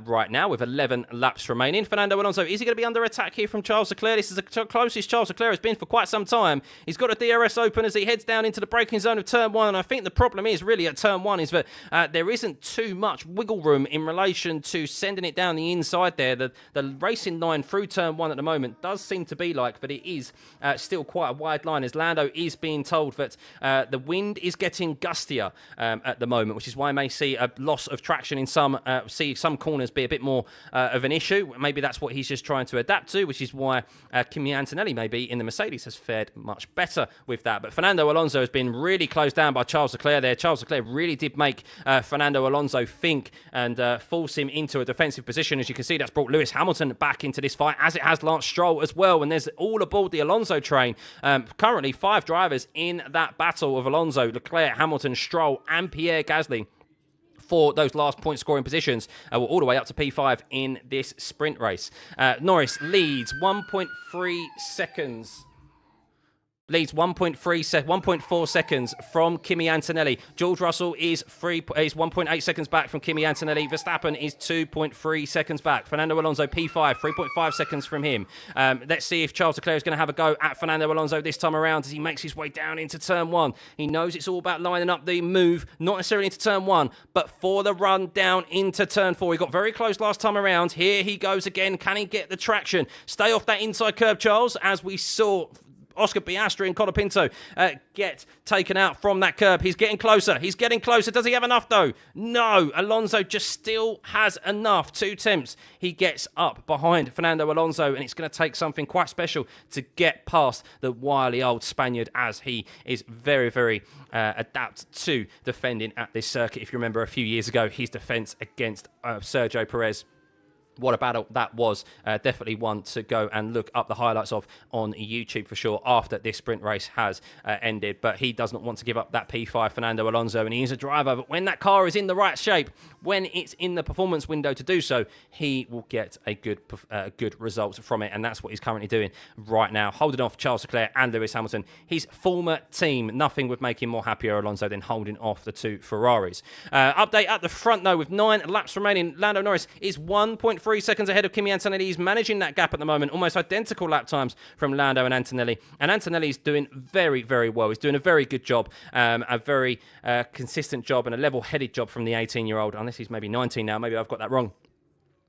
right now with 11 laps remaining. Fernando Alonso, is he going to be under attack here from Charles Leclerc? This is the closest Charles Leclerc has been for quite some time. He's got a DRS open as he heads down into the braking zone of turn 1, and I think the problem is really at turn 1 is that there isn't too much wiggle room in relation to sending it down the inside there. The racing line through turn 1 at the moment does seem to be like, but it is still quite a wide line, as Lando is being told that the wind is getting gustier at the moment, which is why I may see a loss of traction in some corners be a bit more of an issue. Maybe that's what he's just trying to adapt to, which is why Kimi Antonelli maybe in the Mercedes has fared much better with that. But Fernando Alonso has been really closed down by Charles Leclerc there. Charles Leclerc really did make Fernando Alonso think and force him into a defensive position. As you can see, that's brought Lewis Hamilton back into this fight, as it has Lance Stroll as well. And there's all aboard the Alonso train. Currently 5 drivers in that battle of Alonso, Leclerc, Hamilton, Stroll and Pierre Gasly for those last point scoring positions. We're all the way up to P5 in this sprint race. Norris leads 1.3 seconds. Leads 1.4 seconds from Kimi Antonelli. George Russell is 1.8 seconds back from Kimi Antonelli. Verstappen is 2.3 seconds back. Fernando Alonso P5, 3.5 seconds from him. Let's see if Charles Leclerc is going to have a go at Fernando Alonso this time around as he makes his way down into turn 1. He knows it's all about lining up the move, not necessarily into turn 1, but for the run down into turn 4. He got very close last time around. Here he goes again. Can he get the traction? Stay off that inside curb, Charles, as we saw Oscar Piastri and Colapinto get taken out from that curb. He's getting closer. He's getting closer. Does he have enough, though? No. Alonso just still has enough. 2 attempts. He gets up behind Fernando Alonso, and it's going to take something quite special to get past the wily old Spaniard, as he is very, very adept to defending at this circuit. If you remember a few years ago, his defence against Sergio Perez. What a battle that was. Definitely one to go and look up the highlights of on YouTube for sure after this sprint race has ended. But he does not want to give up that P5, Fernando Alonso, and he is a driver. But when that car is in the right shape, when it's in the performance window to do so, he will get a good result from it. And that's what he's currently doing right now, holding off Charles Leclerc and Lewis Hamilton. His former team, nothing would make him more happier, Alonso, than holding off the 2 Ferraris. Update at the front, though, with 9 laps remaining. Lando Norris is 1.3 seconds ahead of Kimi Antonelli. He's managing that gap at the moment, almost identical lap times from Lando and Antonelli. And Antonelli's doing very, very well. He's doing a very good job, a very consistent job and a level-headed job from the 18-year-old, unless he's maybe 19 now. Maybe I've got that wrong.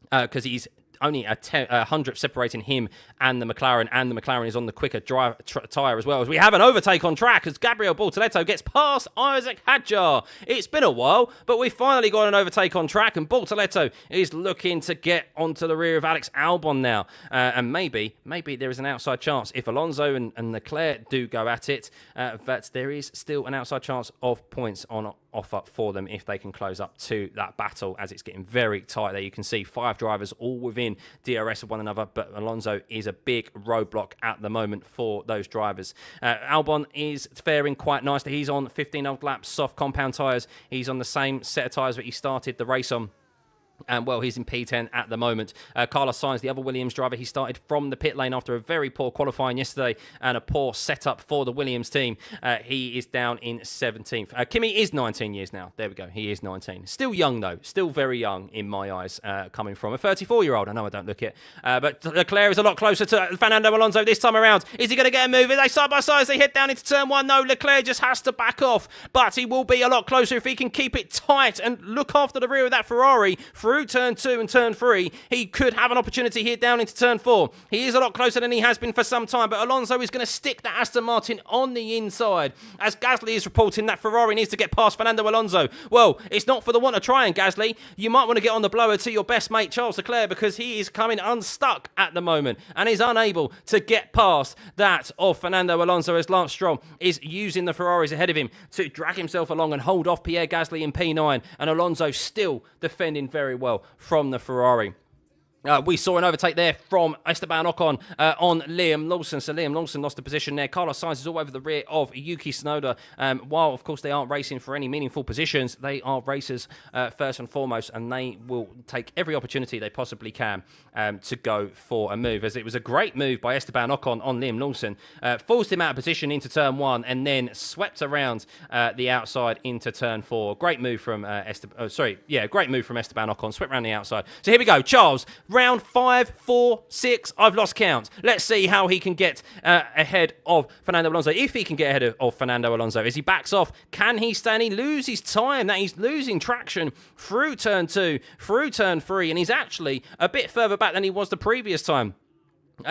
Because he's only a 100th separating him and the McLaren is on the quicker tyre as well. As we have an overtake on track as Gabriel Bortoleto gets past Isaac Hadjar. It's been a while, but we finally got an overtake on track, and Bortoleto is looking to get onto the rear of Alex Albon now. And maybe there is an outside chance if Alonso and Leclerc do go at it, that there is still an outside chance of points on offer for them if they can close up to that battle, as it's getting very tight there. You can see 5 drivers all within DRS of one another, but Alonso is a big roadblock at the moment for those drivers. Albon is faring quite nicely. He's on 15 old laps, soft compound tyres. He's on the same set of tyres that he started the race on. And, well, he's in P10 at the moment. Carlos Sainz, the other Williams driver, he started from the pit lane after a very poor qualifying yesterday and a poor setup for the Williams team. He is down in 17th. Kimi is 19 years now. There we go. He is 19. Still young, though. Still very young in my eyes, coming from a 34-year-old. I know I don't look it. But Leclerc is a lot closer to Fernando Alonso this time around. Is he going to get a move? Are they side by side as they head down into turn 1? No, Leclerc just has to back off. But he will be a lot closer if he can keep it tight and look after the rear of that Ferrari through turn 2 and turn 3. He could have an opportunity here down into turn 4. He is a lot closer than he has been for some time, but Alonso is going to stick that Aston Martin on the inside. As Gasly is reporting that Ferrari needs to get past Fernando Alonso. Well, it's not for the want of trying, Gasly. You might want to get on the blower to your best mate, Charles Leclerc, because he is coming unstuck at the moment and is unable to get past that of Fernando Alonso, as Lance Stroll is using the Ferraris ahead of him to drag himself along and hold off Pierre Gasly in P9, and Alonso still defending very well from the Ferrari. We saw an overtake there from Esteban Ocon on Liam Lawson. So Liam Lawson lost the position there. Carlos Sainz is all over the rear of Yuki Tsunoda. While, of course, they aren't racing for any meaningful positions, they are racers first and foremost, and they will take every opportunity they possibly can to go for a move. As it was a great move by Esteban Ocon on Liam Lawson. Forced him out of position into turn 1 and then swept around the outside into turn 4. Great move from great move from Esteban Ocon. Swept around the outside. So here we go. Charles. Round 5, 4, 6, I've lost count. Let's see how he can get ahead of Fernando Alonso. If he can get ahead of Fernando Alonso. As he backs off, can he stay? And he loses time. That he's losing traction through turn 2, through turn 3. And he's actually a bit further back than he was the previous time.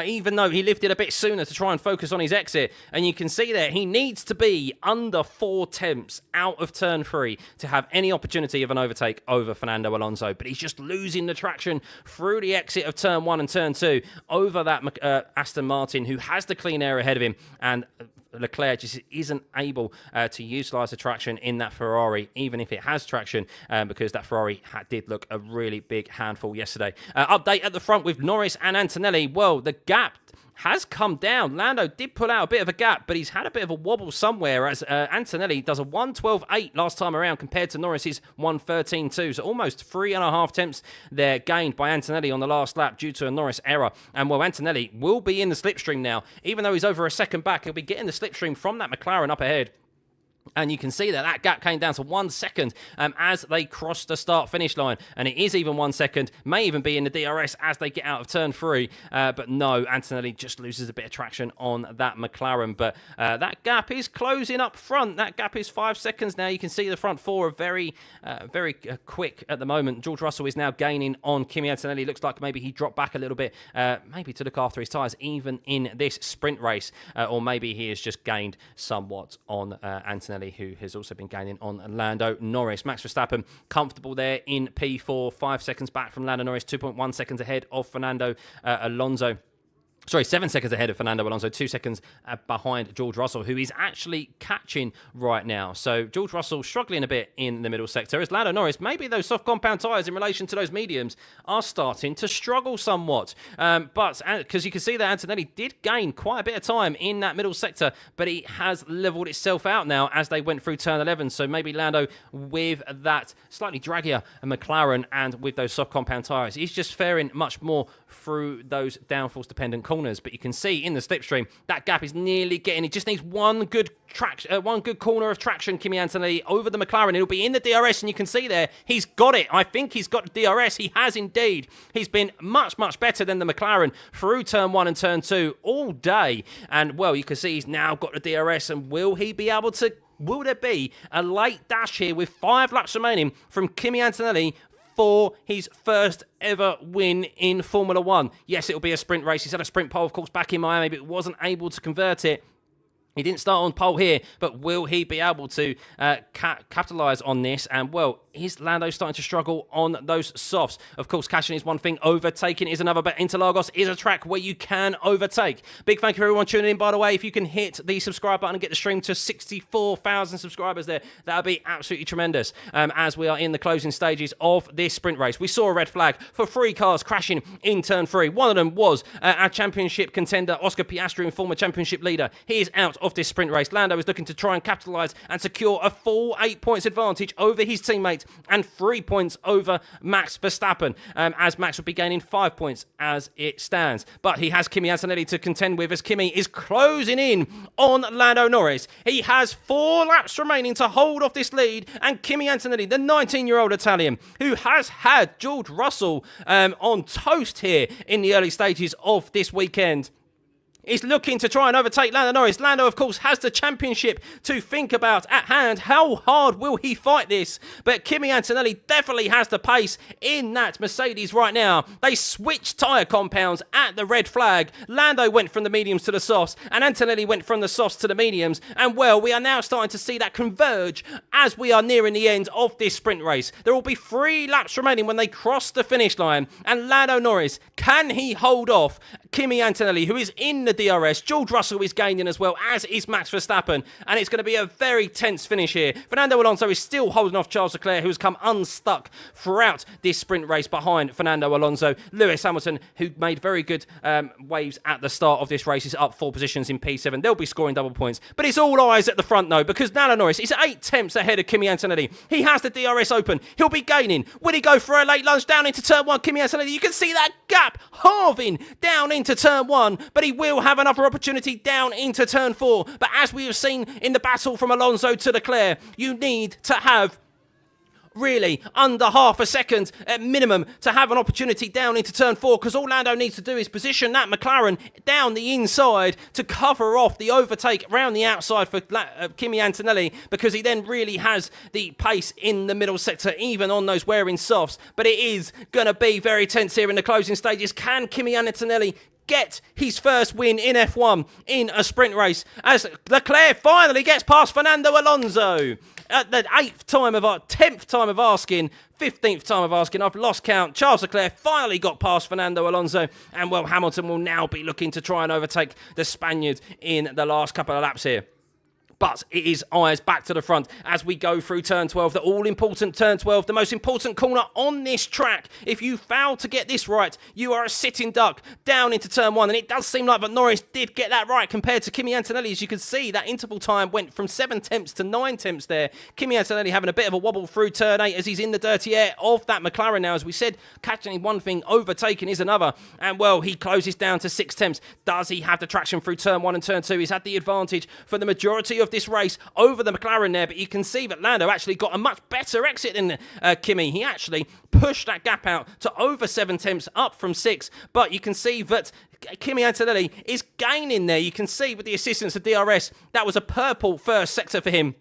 Even though he lifted a bit sooner to try and focus on his exit. And you can see there, he needs to be under 4 tenths out of turn 3 to have any opportunity of an overtake over Fernando Alonso. But he's just losing the traction through the exit of turn 1 and turn 2 over that Aston Martin, who has the clean air ahead of him. And Leclerc just isn't able to utilise the traction in that Ferrari, even if it has traction, because that Ferrari did look a really big handful yesterday. Update at the front with Norris and Antonelli. Well, the gap has come down. Lando did pull out a bit of a gap, but he's had a bit of a wobble somewhere, as Antonelli does a 1:12.8 last time around compared to Norris's 1:13.2. So almost 3.5 tenths there gained by Antonelli on the last lap due to a Norris error. And well, Antonelli will be in the slipstream now. Even though he's over a second back, he'll be getting the slipstream from that McLaren up ahead. And you can see that gap came down to 1 second as they crossed the start-finish line. And it is even 1 second, may even be in the DRS as they get out of turn 3. But no, Antonelli just loses a bit of traction on that McLaren. But that gap is closing up front. That gap is 5 seconds now. You can see the front 4 are very quick at the moment. George Russell is now gaining on Kimi Antonelli. Looks like maybe he dropped back a little bit, maybe to look after his tyres, even in this sprint race. Or maybe he has just gained somewhat on Antonelli, who has also been gaining on Lando Norris. Max Verstappen comfortable there in P4, 5 seconds back from Lando Norris, 2.1 seconds ahead of Fernando Alonso. Sorry, 7 seconds ahead of Fernando Alonso, 2 seconds behind George Russell, who is actually catching right now. So George Russell struggling a bit in the middle sector. As Lando Norris, maybe those soft compound tyres in relation to those mediums are starting to struggle somewhat. But because you can see that Antonelli did gain quite a bit of time in that middle sector, but it has levelled itself out now as they went through turn 11. So maybe Lando, with that slightly draggier McLaren and with those soft compound tyres, he's just faring much more through those downforce dependent corners. But you can see in the slipstream that gap is nearly getting. It just needs one good corner of traction. Kimi Antonelli over the McLaren. It'll be in the DRS, and you can see there he's got it. I think he's got the DRS. He has indeed. He's been much better than the McLaren through turn 1 and turn 2 all day. And well, you can see he's now got the DRS. And will he be able to? Will there be a late dash here with 5 laps remaining from Kimi Antonelli for his first ever win in Formula 1. Yes, it'll be a sprint race. He's had a sprint pole, of course, back in Miami, but wasn't able to convert it. He didn't start on pole here, but will he be able to capitalise on this? And, well, is Lando starting to struggle on those softs? Of course, cashing is one thing. Overtaking is another. But Interlagos is a track where you can overtake. Big thank you for everyone tuning in, by the way. If you can hit the subscribe button and get the stream to 64,000 subscribers there, that would be absolutely tremendous. As we are in the closing stages of this sprint race. We saw a red flag for 3 cars crashing in turn 3. One of them was our championship contender, Oscar Piastri, and former championship leader. He is out of this sprint race. Lando is looking to try and capitalise and secure a full 8 points advantage over his teammate and 3 points over Max Verstappen, as Max would be gaining 5 points as it stands. But he has Kimi Antonelli to contend with as Kimi is closing in on Lando Norris. He has 4 laps remaining to hold off this lead, and Kimi Antonelli, the 19-year-old Italian, who has had George Russell on toast here in the early stages of this weekend, is looking to try and overtake Lando Norris. Lando, of course, has the championship to think about at hand. How hard will he fight this? But Kimi Antonelli definitely has the pace in that Mercedes right now. They switched tyre compounds at the red flag. Lando went from the mediums to the softs, and Antonelli went from the softs to the mediums. And, well, we are now starting to see that converge as we are nearing the end of this sprint race. There will be 3 laps remaining when they cross the finish line. And Lando Norris, can he hold off Kimi Antonelli, who is in the DRS. George Russell is gaining as well, as is Max Verstappen. And it's going to be a very tense finish here. Fernando Alonso is still holding off Charles Leclerc, who has come unstuck throughout this sprint race behind Fernando Alonso. Lewis Hamilton, who made very good waves at the start of this race, is up 4 positions in P7. They'll be scoring double points. But it's all eyes at the front, though, because Lando Norris is 8 tenths ahead of Kimi Antonelli. He has the DRS open. He'll be gaining. Will he go for a late lunge down into turn 1? Kimi Antonelli, you can see that gap halving down into turn 1, but he will have another opportunity down into turn 4. But as we have seen in the battle from Alonso to Leclerc, you need to have really under half a second at minimum to have an opportunity down into turn 4, because all Lando needs to do is position that McLaren down the inside to cover off the overtake around the outside for Kimi Antonelli, because he then really has the pace in the middle sector, even on those wearing softs. But it is going to be very tense here in the closing stages. Can Kimi Antonelli get his first win in F1 in a sprint race, as Leclerc finally gets past Fernando Alonso? At the 10th time of asking, 15th time of asking, I've lost count. Charles Leclerc finally got past Fernando Alonso, and well, Hamilton will now be looking to try and overtake the Spaniard in the last couple of laps here. But it is eyes back to the front as we go through turn 12, the all-important turn 12, the most important corner on this track. If you fail to get this right, you are a sitting duck down into turn 1. And it does seem like that Norris did get that right compared to Kimi Antonelli. As you can see, that interval time went from 7 tenths to 9 tenths there. Kimi Antonelli having a bit of a wobble through turn 8 as he's in the dirty air of that McLaren now. As we said, catching one thing, overtaking is another. And well, he closes down to 6 tenths. Does he have the traction through turn 1 and turn 2? He's had the advantage for the majority of this race over the McLaren there, but you can see that Lando actually got a much better exit than Kimi. He actually pushed that gap out to over 7 tenths, up from 6, but you can see that Kimi Antonelli is gaining there. You can see with the assistance of DRS, that was a purple first sector for him.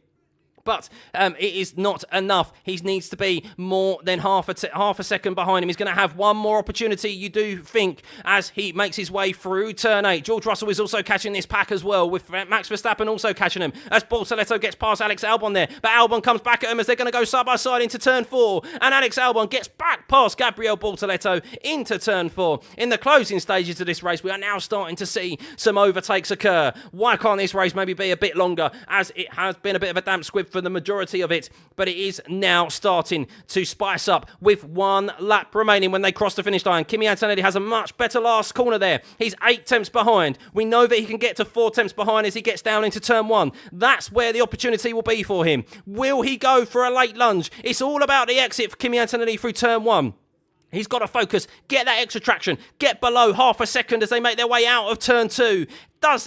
But it is not enough. He needs to be more than half a second behind him. He's going to have one more opportunity, you do think, as he makes his way through turn 8. George Russell is also catching this pack as well, with Max Verstappen also catching him, as Bortoletto gets past Alex Albon there. But Albon comes back at him as they're going to go side by side into turn 4. And Alex Albon gets back past Gabriel Bortoletto into turn 4. In the closing stages of this race, we are now starting to see some overtakes occur. Why can't this race maybe be a bit longer, as it has been a bit of a damp squib for the majority of it, but it is now starting to spice up with 1 lap remaining when they cross the finish line. Kimi Antonelli has a much better last corner there. He's 8 tenths behind. We know that he can get to 4 tenths behind as he gets down into turn 1. That's where the opportunity will be for him. Will he go for a late lunge? It's all about the exit for Kimi Antonelli through turn 1. He's got to focus, get that extra traction, get below half a second as they make their way out of turn 2.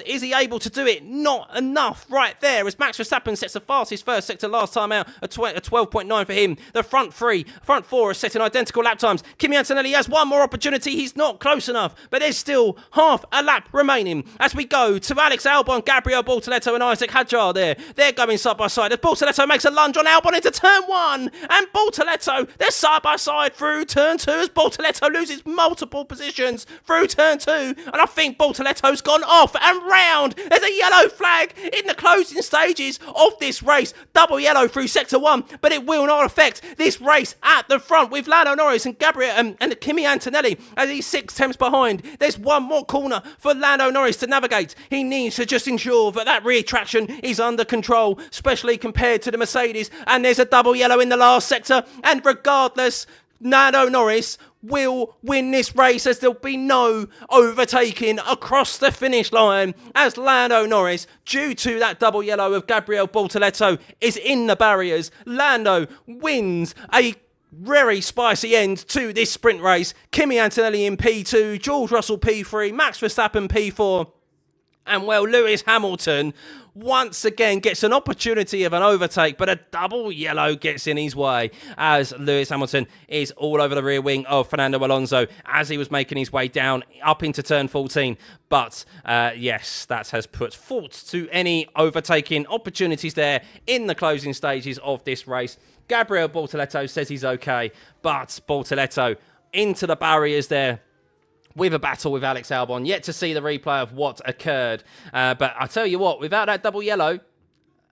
Is he able to do it? Not enough right there, as Max Verstappen sets the fastest first sector last time out, a 12.9 for him. The front 4 are setting identical lap times. Kimi Antonelli has one more opportunity. He's not close enough, but there's still half a lap remaining as we go to Alex Albon, Gabriel Bortoletto and Isaac Hadjar there. They're going side by side as Bortoletto makes a lunge on Albon into turn 1, and Bortoletto, they're side by side through turn 2 as Bortoletto loses multiple positions through turn 2, and I think Bortoletto's gone off and round. There's a yellow flag in the closing stages of this race. Double yellow through sector 1, but it will not affect this race at the front with Lando Norris and Gabriel and Kimi Antonelli as he's 6 tenths behind. There's one more corner for Lando Norris to navigate. He needs to just ensure that rear traction is under control, especially compared to the Mercedes, and there's a double yellow in the last sector, and regardless, Lando Norris will win this race as there'll be no overtaking across the finish line, as Lando Norris, due to that double yellow of Gabriel Bortoletto, is in the barriers. Lando wins a very spicy end to this sprint race. Kimi Antonelli in P2, George Russell P3, Max Verstappen P4, and well, Lewis Hamilton once again gets an opportunity of an overtake, but a double yellow gets in his way as Lewis Hamilton is all over the rear wing of Fernando Alonso as he was making his way down up into turn 14. But yes, that has put fault to any overtaking opportunities there in the closing stages of this race. Gabriel Bortoletto says he's okay, but Bortoletto into the barriers there with a battle with Alex Albon. Yet to see the replay of what occurred. But I tell you what, without that double yellow,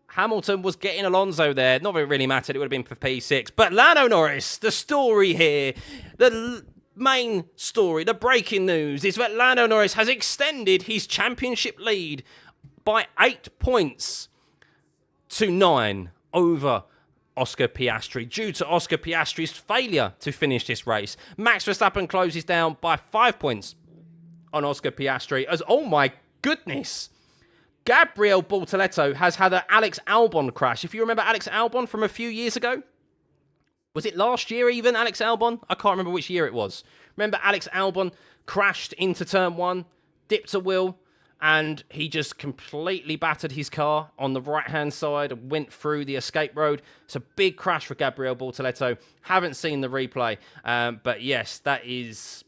Hamilton was getting Alonso there. Not that it really mattered. It would have been for P6. But Lando Norris, the story here. The main story, the breaking news, is that Lando Norris has extended his championship lead by 8 points to 9 over Oscar Piastri, due to Oscar Piastri's failure to finish this race. Max Verstappen closes down by 5 points on Oscar Piastri, as, oh my goodness, Gabriel Bortoleto has had an Alex Albon crash. If you remember Alex Albon from a few years ago, was it last year even, Alex Albon? I can't remember which year it was. Remember Alex Albon crashed into turn 1, dipped a wheel, and he just completely battered his car on the right-hand side and went through the escape road. It's a big crash for Gabriel Bortoleto. Haven't seen the replay, but yes, that is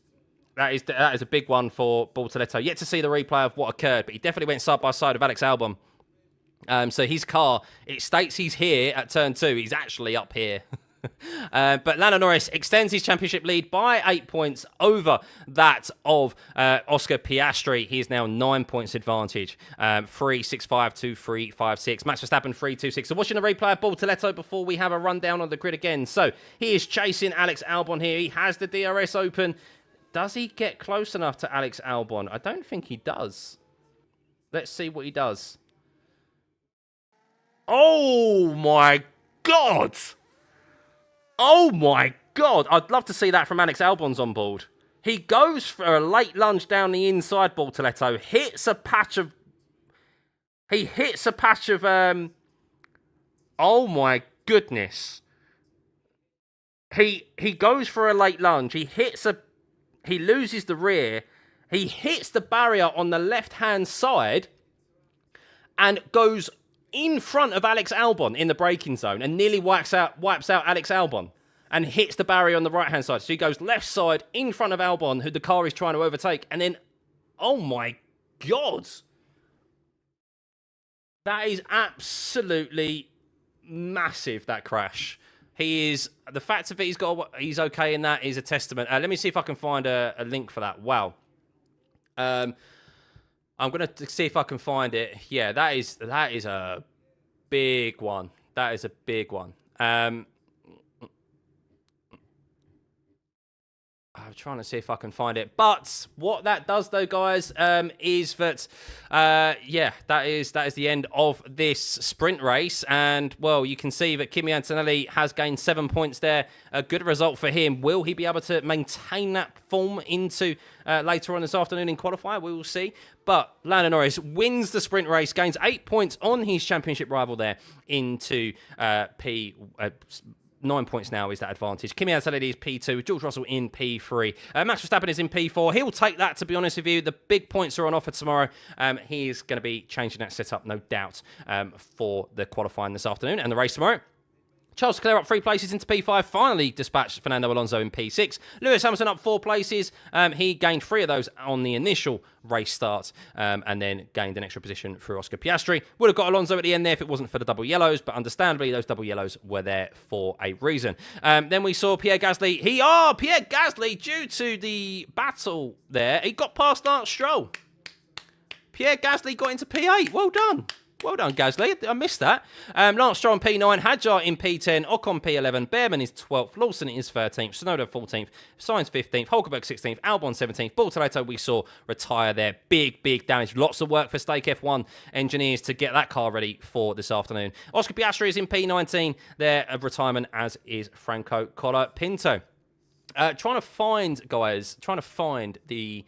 a big one for Bortoleto. Yet to see the replay of what occurred, but he definitely went side by side with Alex Albon. So his car, it states he's here at turn 2. He's actually up here. But Lando Norris extends his championship lead by 8 points over that of Oscar Piastri. He is now 9 points advantage. 3-6-5 to 3-5-6. Max Verstappen 3-2-6. So watching the replay of Bortoleto before we have a rundown on the grid again. So he is chasing Alex Albon here. He has the DRS open. Does he get close enough to Alex Albon? I don't think he does. Let's see what he does. Oh my God! Oh my God! I'd love to see that from Alex Albon's on board. He goes for a late lunge down the inside, Bortoleto. Hits a patch of... He hits a patch of... Oh my goodness. He goes for a late lunge. He hits a... He loses the rear. He hits the barrier on the left-hand side and goes in front of Alex Albon in the braking zone and nearly wipes out Alex Albon and hits the barrier on the right-hand side. So he goes left side in front of Albon, who the car is trying to overtake. And then, oh my God. That is absolutely massive, that crash. He is, the fact that he's okay in that is a testament. Let me see if I can find a link for that. Wow. I'm going to see if I can find it. Yeah, that is a big one. That is a big one. I'm trying to see if I can find it. But what that does, though, guys, is that, yeah, that is the end of this sprint race. And, well, you can see that Kimi Antonelli has gained 7 points there. A good result for him. Will he be able to maintain that form into later on this afternoon in qualifier? We will see. But Lando Norris wins the sprint race, gains 8 points on his championship rival there into 9 points now is that advantage. Kimi Antonelli is P2, George Russell in P3. Max Verstappen is in P4. He'll take that, to be honest with you. The big points are on offer tomorrow. He is going to be changing that setup, no doubt, for the qualifying this afternoon and the race tomorrow. Charles Leclerc up 3 places into P5, finally dispatched Fernando Alonso in P6. Lewis Hamilton up 4 places. He gained 3 of those on the initial race start and then gained an extra position through Oscar Piastri. Would have got Alonso at the end there if it wasn't for the double yellows, but understandably those double yellows were there for a reason. Then we saw Pierre Gasly. Pierre Gasly, due to the battle there, he got past Lance Stroll. Pierre Gasly got into P8. Well done. Well done, Gasly. I missed that. Lance Stroll in P9, Hadjar in P10, Ocon P11, Behrman is 12th, Lawson is 13th, Tsunoda 14th, Sainz 15th, Hulkenberg 16th, Albon 17th, Bortoleto we saw retire there. Big damage. Lots of work for Stake F1 engineers to get that car ready for this afternoon. Oscar Piastri is in P19 there of retirement, as is Franco Colapinto. Trying to find the...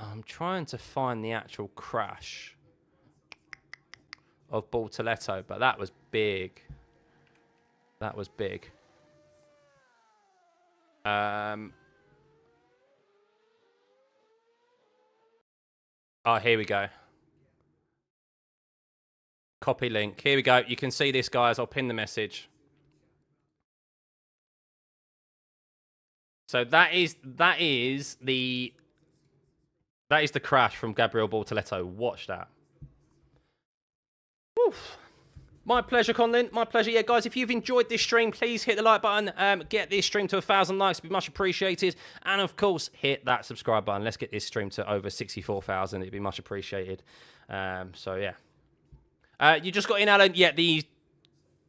I'm trying to find the actual crash of Bortoleto, but that was big. That was big. Oh, here we go. Copy link. Here we go. You can see this, guys. I'll pin the message. So that is the crash from Gabriel Bortoleto. Watch that. Oof. My pleasure, Conlin. My pleasure. Yeah, guys, if you've enjoyed this stream, please hit the like button. Get this stream to 1,000 likes. It'd be much appreciated. And, of course, hit that subscribe button. Let's get this stream to over 64,000. It'd be much appreciated. So, yeah. You just got in, Alan. Yeah,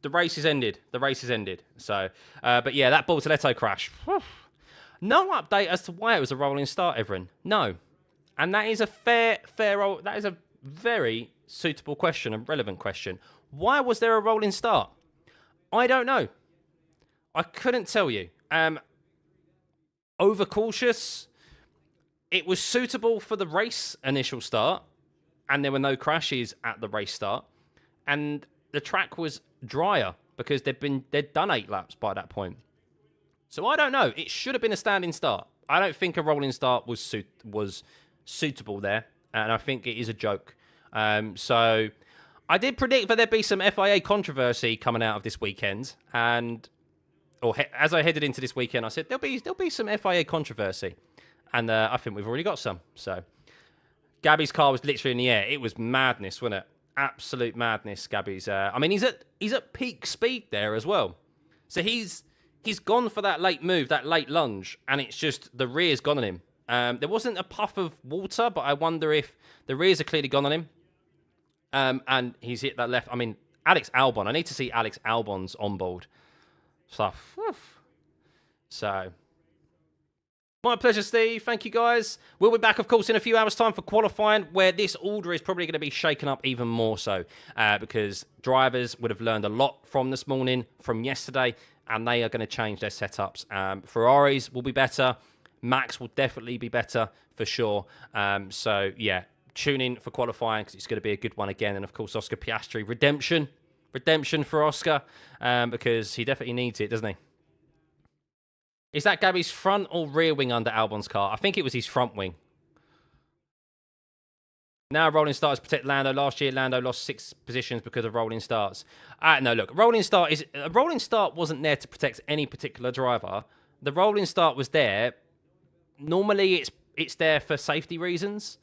the race is ended. The race is ended. So, but yeah, that Bortoletto crash. Whew. No update as to why it was a rolling start, everyone. No. And that is a that is a very suitable question, a relevant question. Why was there a rolling start? I don't know. I couldn't tell you. Overcautious. It was suitable for the race initial start, and there were no crashes at the race start. And the track was drier because they'd done 8 laps by that point. So I don't know. It should have been a standing start. I don't think a rolling start was suitable there, and I think it is a joke. So I did predict that there'd be some FIA controversy coming out of this weekend, as I headed into this weekend, I said there'll be some FIA controversy, and I think we've already got some. So Gabby's car was literally in the air. It was madness, wasn't it? Absolute madness. Gabby's. I mean, he's at peak speed there as well. So he's gone for that late move, that late lunge, and it's just the rear's gone on him. There wasn't a puff of water, but I wonder if the rears are clearly gone on him. And he's hit that left. I mean, Alex Albon. I need to see Alex Albon's onboard stuff. So, my pleasure, Steve. Thank you, guys. We'll be back, of course, in a few hours' time for qualifying, where this order is probably going to be shaken up even more so, because drivers would have learned a lot from this morning, from yesterday, and they are going to change their setups. Ferraris will be better. Max will definitely be better, for sure. So, yeah, tune in for qualifying, because it's going to be a good one again. And, of course, Oscar Piastri, redemption for Oscar, because he definitely needs it, doesn't he? Is that Gabby's front or rear wing under Albon's car? I think it was his front wing. Now rolling starts protect Lando. Last year, Lando lost 6 positions because of rolling starts. No, look, rolling start wasn't there to protect any particular driver. The rolling start was there. Normally, it's there for safety reasons.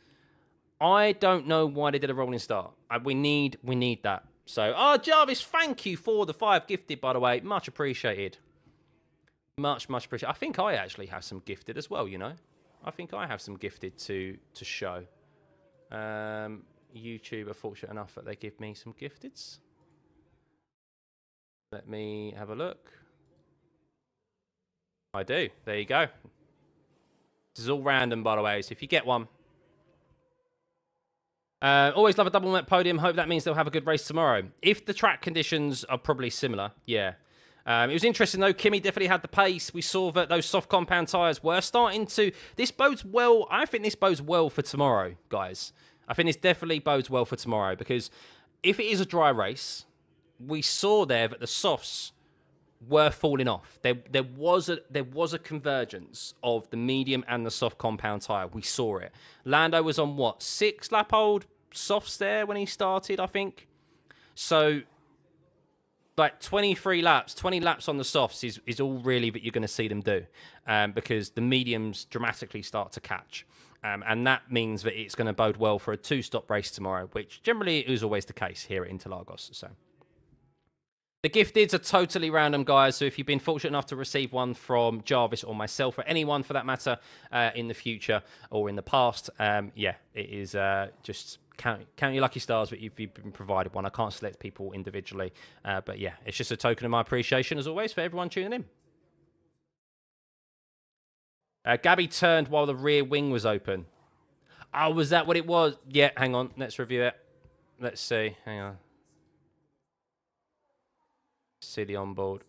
I don't know why they did a rolling start. We need that. So, Jarvis, thank you for the 5 gifted, by the way. Much appreciated. Much appreciated. I think I actually have some gifted as well, you know. I think I have some gifted to show. YouTube are fortunate enough that they give me some gifteds. Let me have a look. I do. There you go. This is all random, by the way, so if you get one. Always love a double net podium. Hope that means they'll have a good race tomorrow. If the track conditions are probably similar, yeah. It was interesting, though. Kimi definitely had the pace. We saw that those soft compound tyres were starting to... This bodes well... I think this bodes well for tomorrow, guys. I think this definitely bodes well for tomorrow, because if it is a dry race, we saw there that the softs were falling off. There was a convergence of the medium and the soft compound tyre. We saw it. Lando was on, what, 6 lap old softs there when he started, I think? So... like 23 laps, 20 laps on the softs is all really that you're going to see them do, because the mediums dramatically start to catch. And that means that it's going to bode well for a 2-stop race tomorrow, which generally is always the case here at Interlagos. So the gifteds are totally random, guys. So if you've been fortunate enough to receive one from Jarvis or myself, or anyone for that matter, in the future or in the past, yeah, it is just... Count your lucky stars that you've been provided one. I can't select people individually. But yeah, it's just a token of my appreciation, as always, for everyone tuning in. Gabby turned while the rear wing was open. Oh, was that what it was? Yeah, hang on. Let's review it. Let's see. Hang on. See the onboard.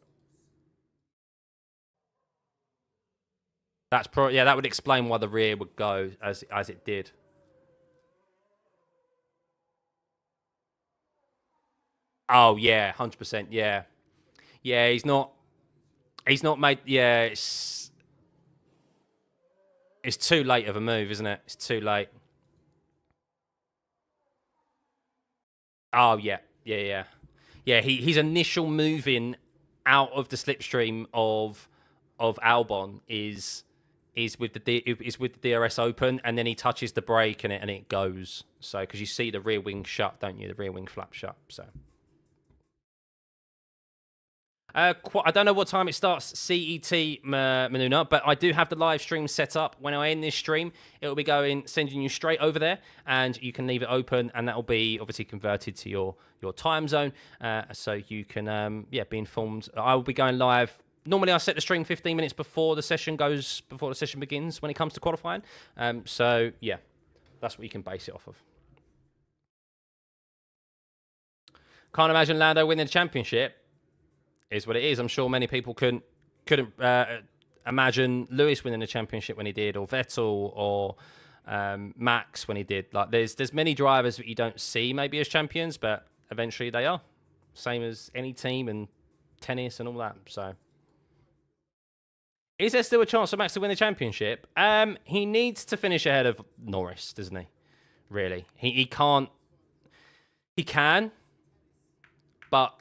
That's probably... yeah, that would explain why the rear would go as it did. Oh, yeah, 100%, yeah. Yeah, he's not made... yeah, it's too late of a move, isn't it? It's too late. Oh, yeah. Yeah. His initial moving out of the slipstream of Albon is with the DRS open, and then he touches the brake and it goes. So, because you see the rear wing shut, don't you? The rear wing flap shut, so... I don't know what time it starts CET, Manuna, but I do have the live stream set up. When I end this stream, it will be sending you straight over there, and you can leave it open, and that will be obviously converted to your time zone, so you can be informed. I will be going live. Normally, I set the stream 15 minutes before the session begins when it comes to qualifying. So yeah, that's what you can base it off of. Can't imagine Lando winning the championship. Is what it is. I'm sure many people couldn't imagine Lewis winning the championship when he did, or Vettel, or Max when he did. Like there's many drivers that you don't see maybe as champions, but eventually they are. Same as any team and tennis and all that. So, is there still a chance for Max to win the championship? He needs to finish ahead of Norris, doesn't he? Really, he can't. He can, but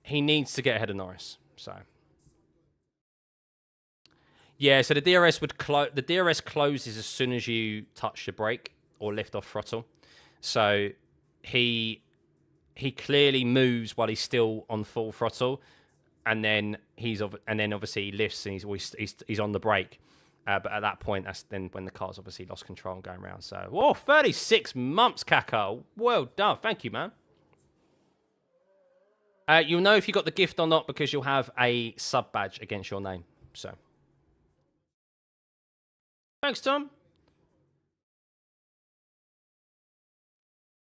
he needs to get ahead of Norris. So, yeah. So the DRS the DRS closes as soon as you touch the brake or lift off throttle. So he clearly moves while he's still on full throttle, and then obviously he lifts and he's on the brake. But at that point, that's then when the car's obviously lost control and going around. So, 36 months, Kako. Well done. Thank you, man. You'll know if you got the gift or not because you'll have a sub badge against your name. So, thanks, Tom.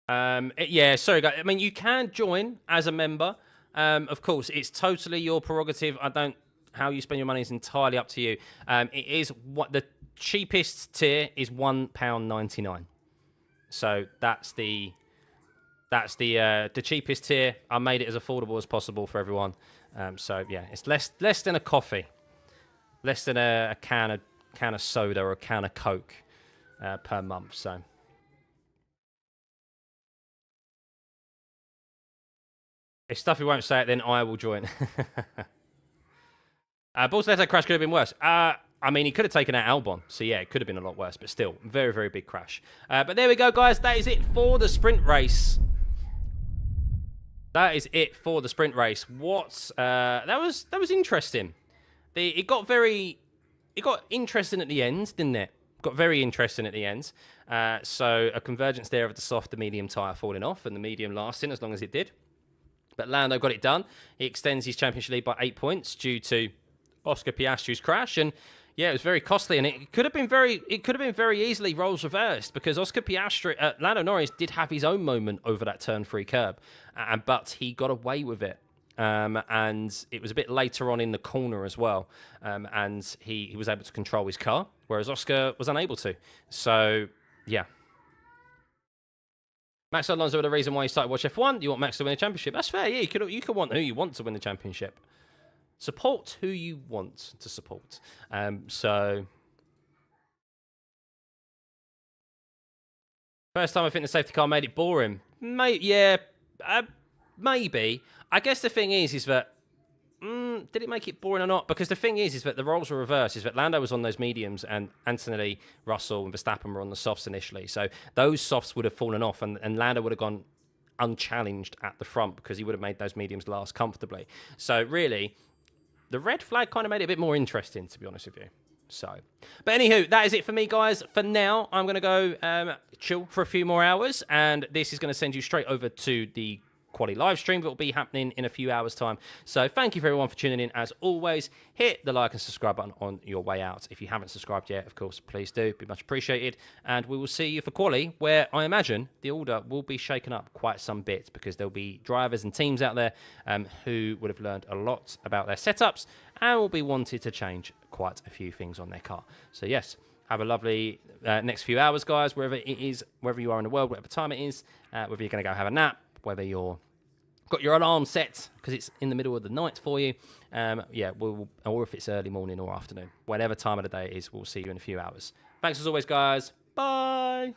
Yeah, sorry, guys. I mean, you can join as a member. Of course, it's totally your prerogative. How you spend your money is entirely up to you. It is what the cheapest tier is £1.99. So that's the cheapest tier. I made it as affordable as possible for everyone. So yeah, it's less than a coffee, less than a can of soda or a can of Coke per month. So if Stuffy won't say it, then I will join. Bortoleto crash could have been worse. I mean, he could have taken out Albon. So, yeah, it could have been a lot worse. But still, very, very big crash. But there we go, guys. That is it for the sprint race. That is it for the sprint race. That was interesting. It got interesting at the end, didn't it? Got very interesting at the end. So, a convergence there of the soft, the medium tyre falling off and the medium lasting as long as it did. But Lando got it done. He extends his championship lead by 8 points due to Oscar Piastri's crash, and yeah, it was very costly, and it could have been very easily roles reversed because Oscar Piastri, Lando Norris did have his own moment over that turn 3 curb, but he got away with it, and it was a bit later on in the corner as well, and he was able to control his car, whereas Oscar was unable to. So yeah. Max Alonso are the reason why you started watch F1. You want Max to win the championship. That's fair, yeah. You could want who you want to win the championship. Support who you want to support. So, first time I think the safety car made it boring. Maybe. I guess the thing is that did it make it boring or not? Because the thing is that the roles were reversed. Is that Lando was on those mediums and Antonelli, Russell, and Verstappen were on the softs initially. So those softs would have fallen off, and Lando would have gone unchallenged at the front because he would have made those mediums last comfortably. So really, the red flag kind of made it a bit more interesting, to be honest with you. So, but anywho, that is it for me, guys. For now, I'm going to go chill for a few more hours, and this is going to send you straight over to the quali live stream that will be happening in a few hours' time. So thank you for everyone for tuning in. As always, hit the like and subscribe button on your way out. If you haven't subscribed yet, of course, please do. Be much appreciated. And we will see you for quali, where I imagine the order will be shaken up quite some bit because there'll be drivers and teams out there who would have learned a lot about their setups and will be wanted to change quite a few things on their car. So yes, have a lovely next few hours, guys, wherever it is, wherever you are in the world, whatever time it is, whether you're going to go have a nap, whether you're got your alarm set because it's in the middle of the night for you, or if it's early morning or afternoon, whatever time of the day it is, we'll see you in a few hours. Thanks as always, guys. Bye.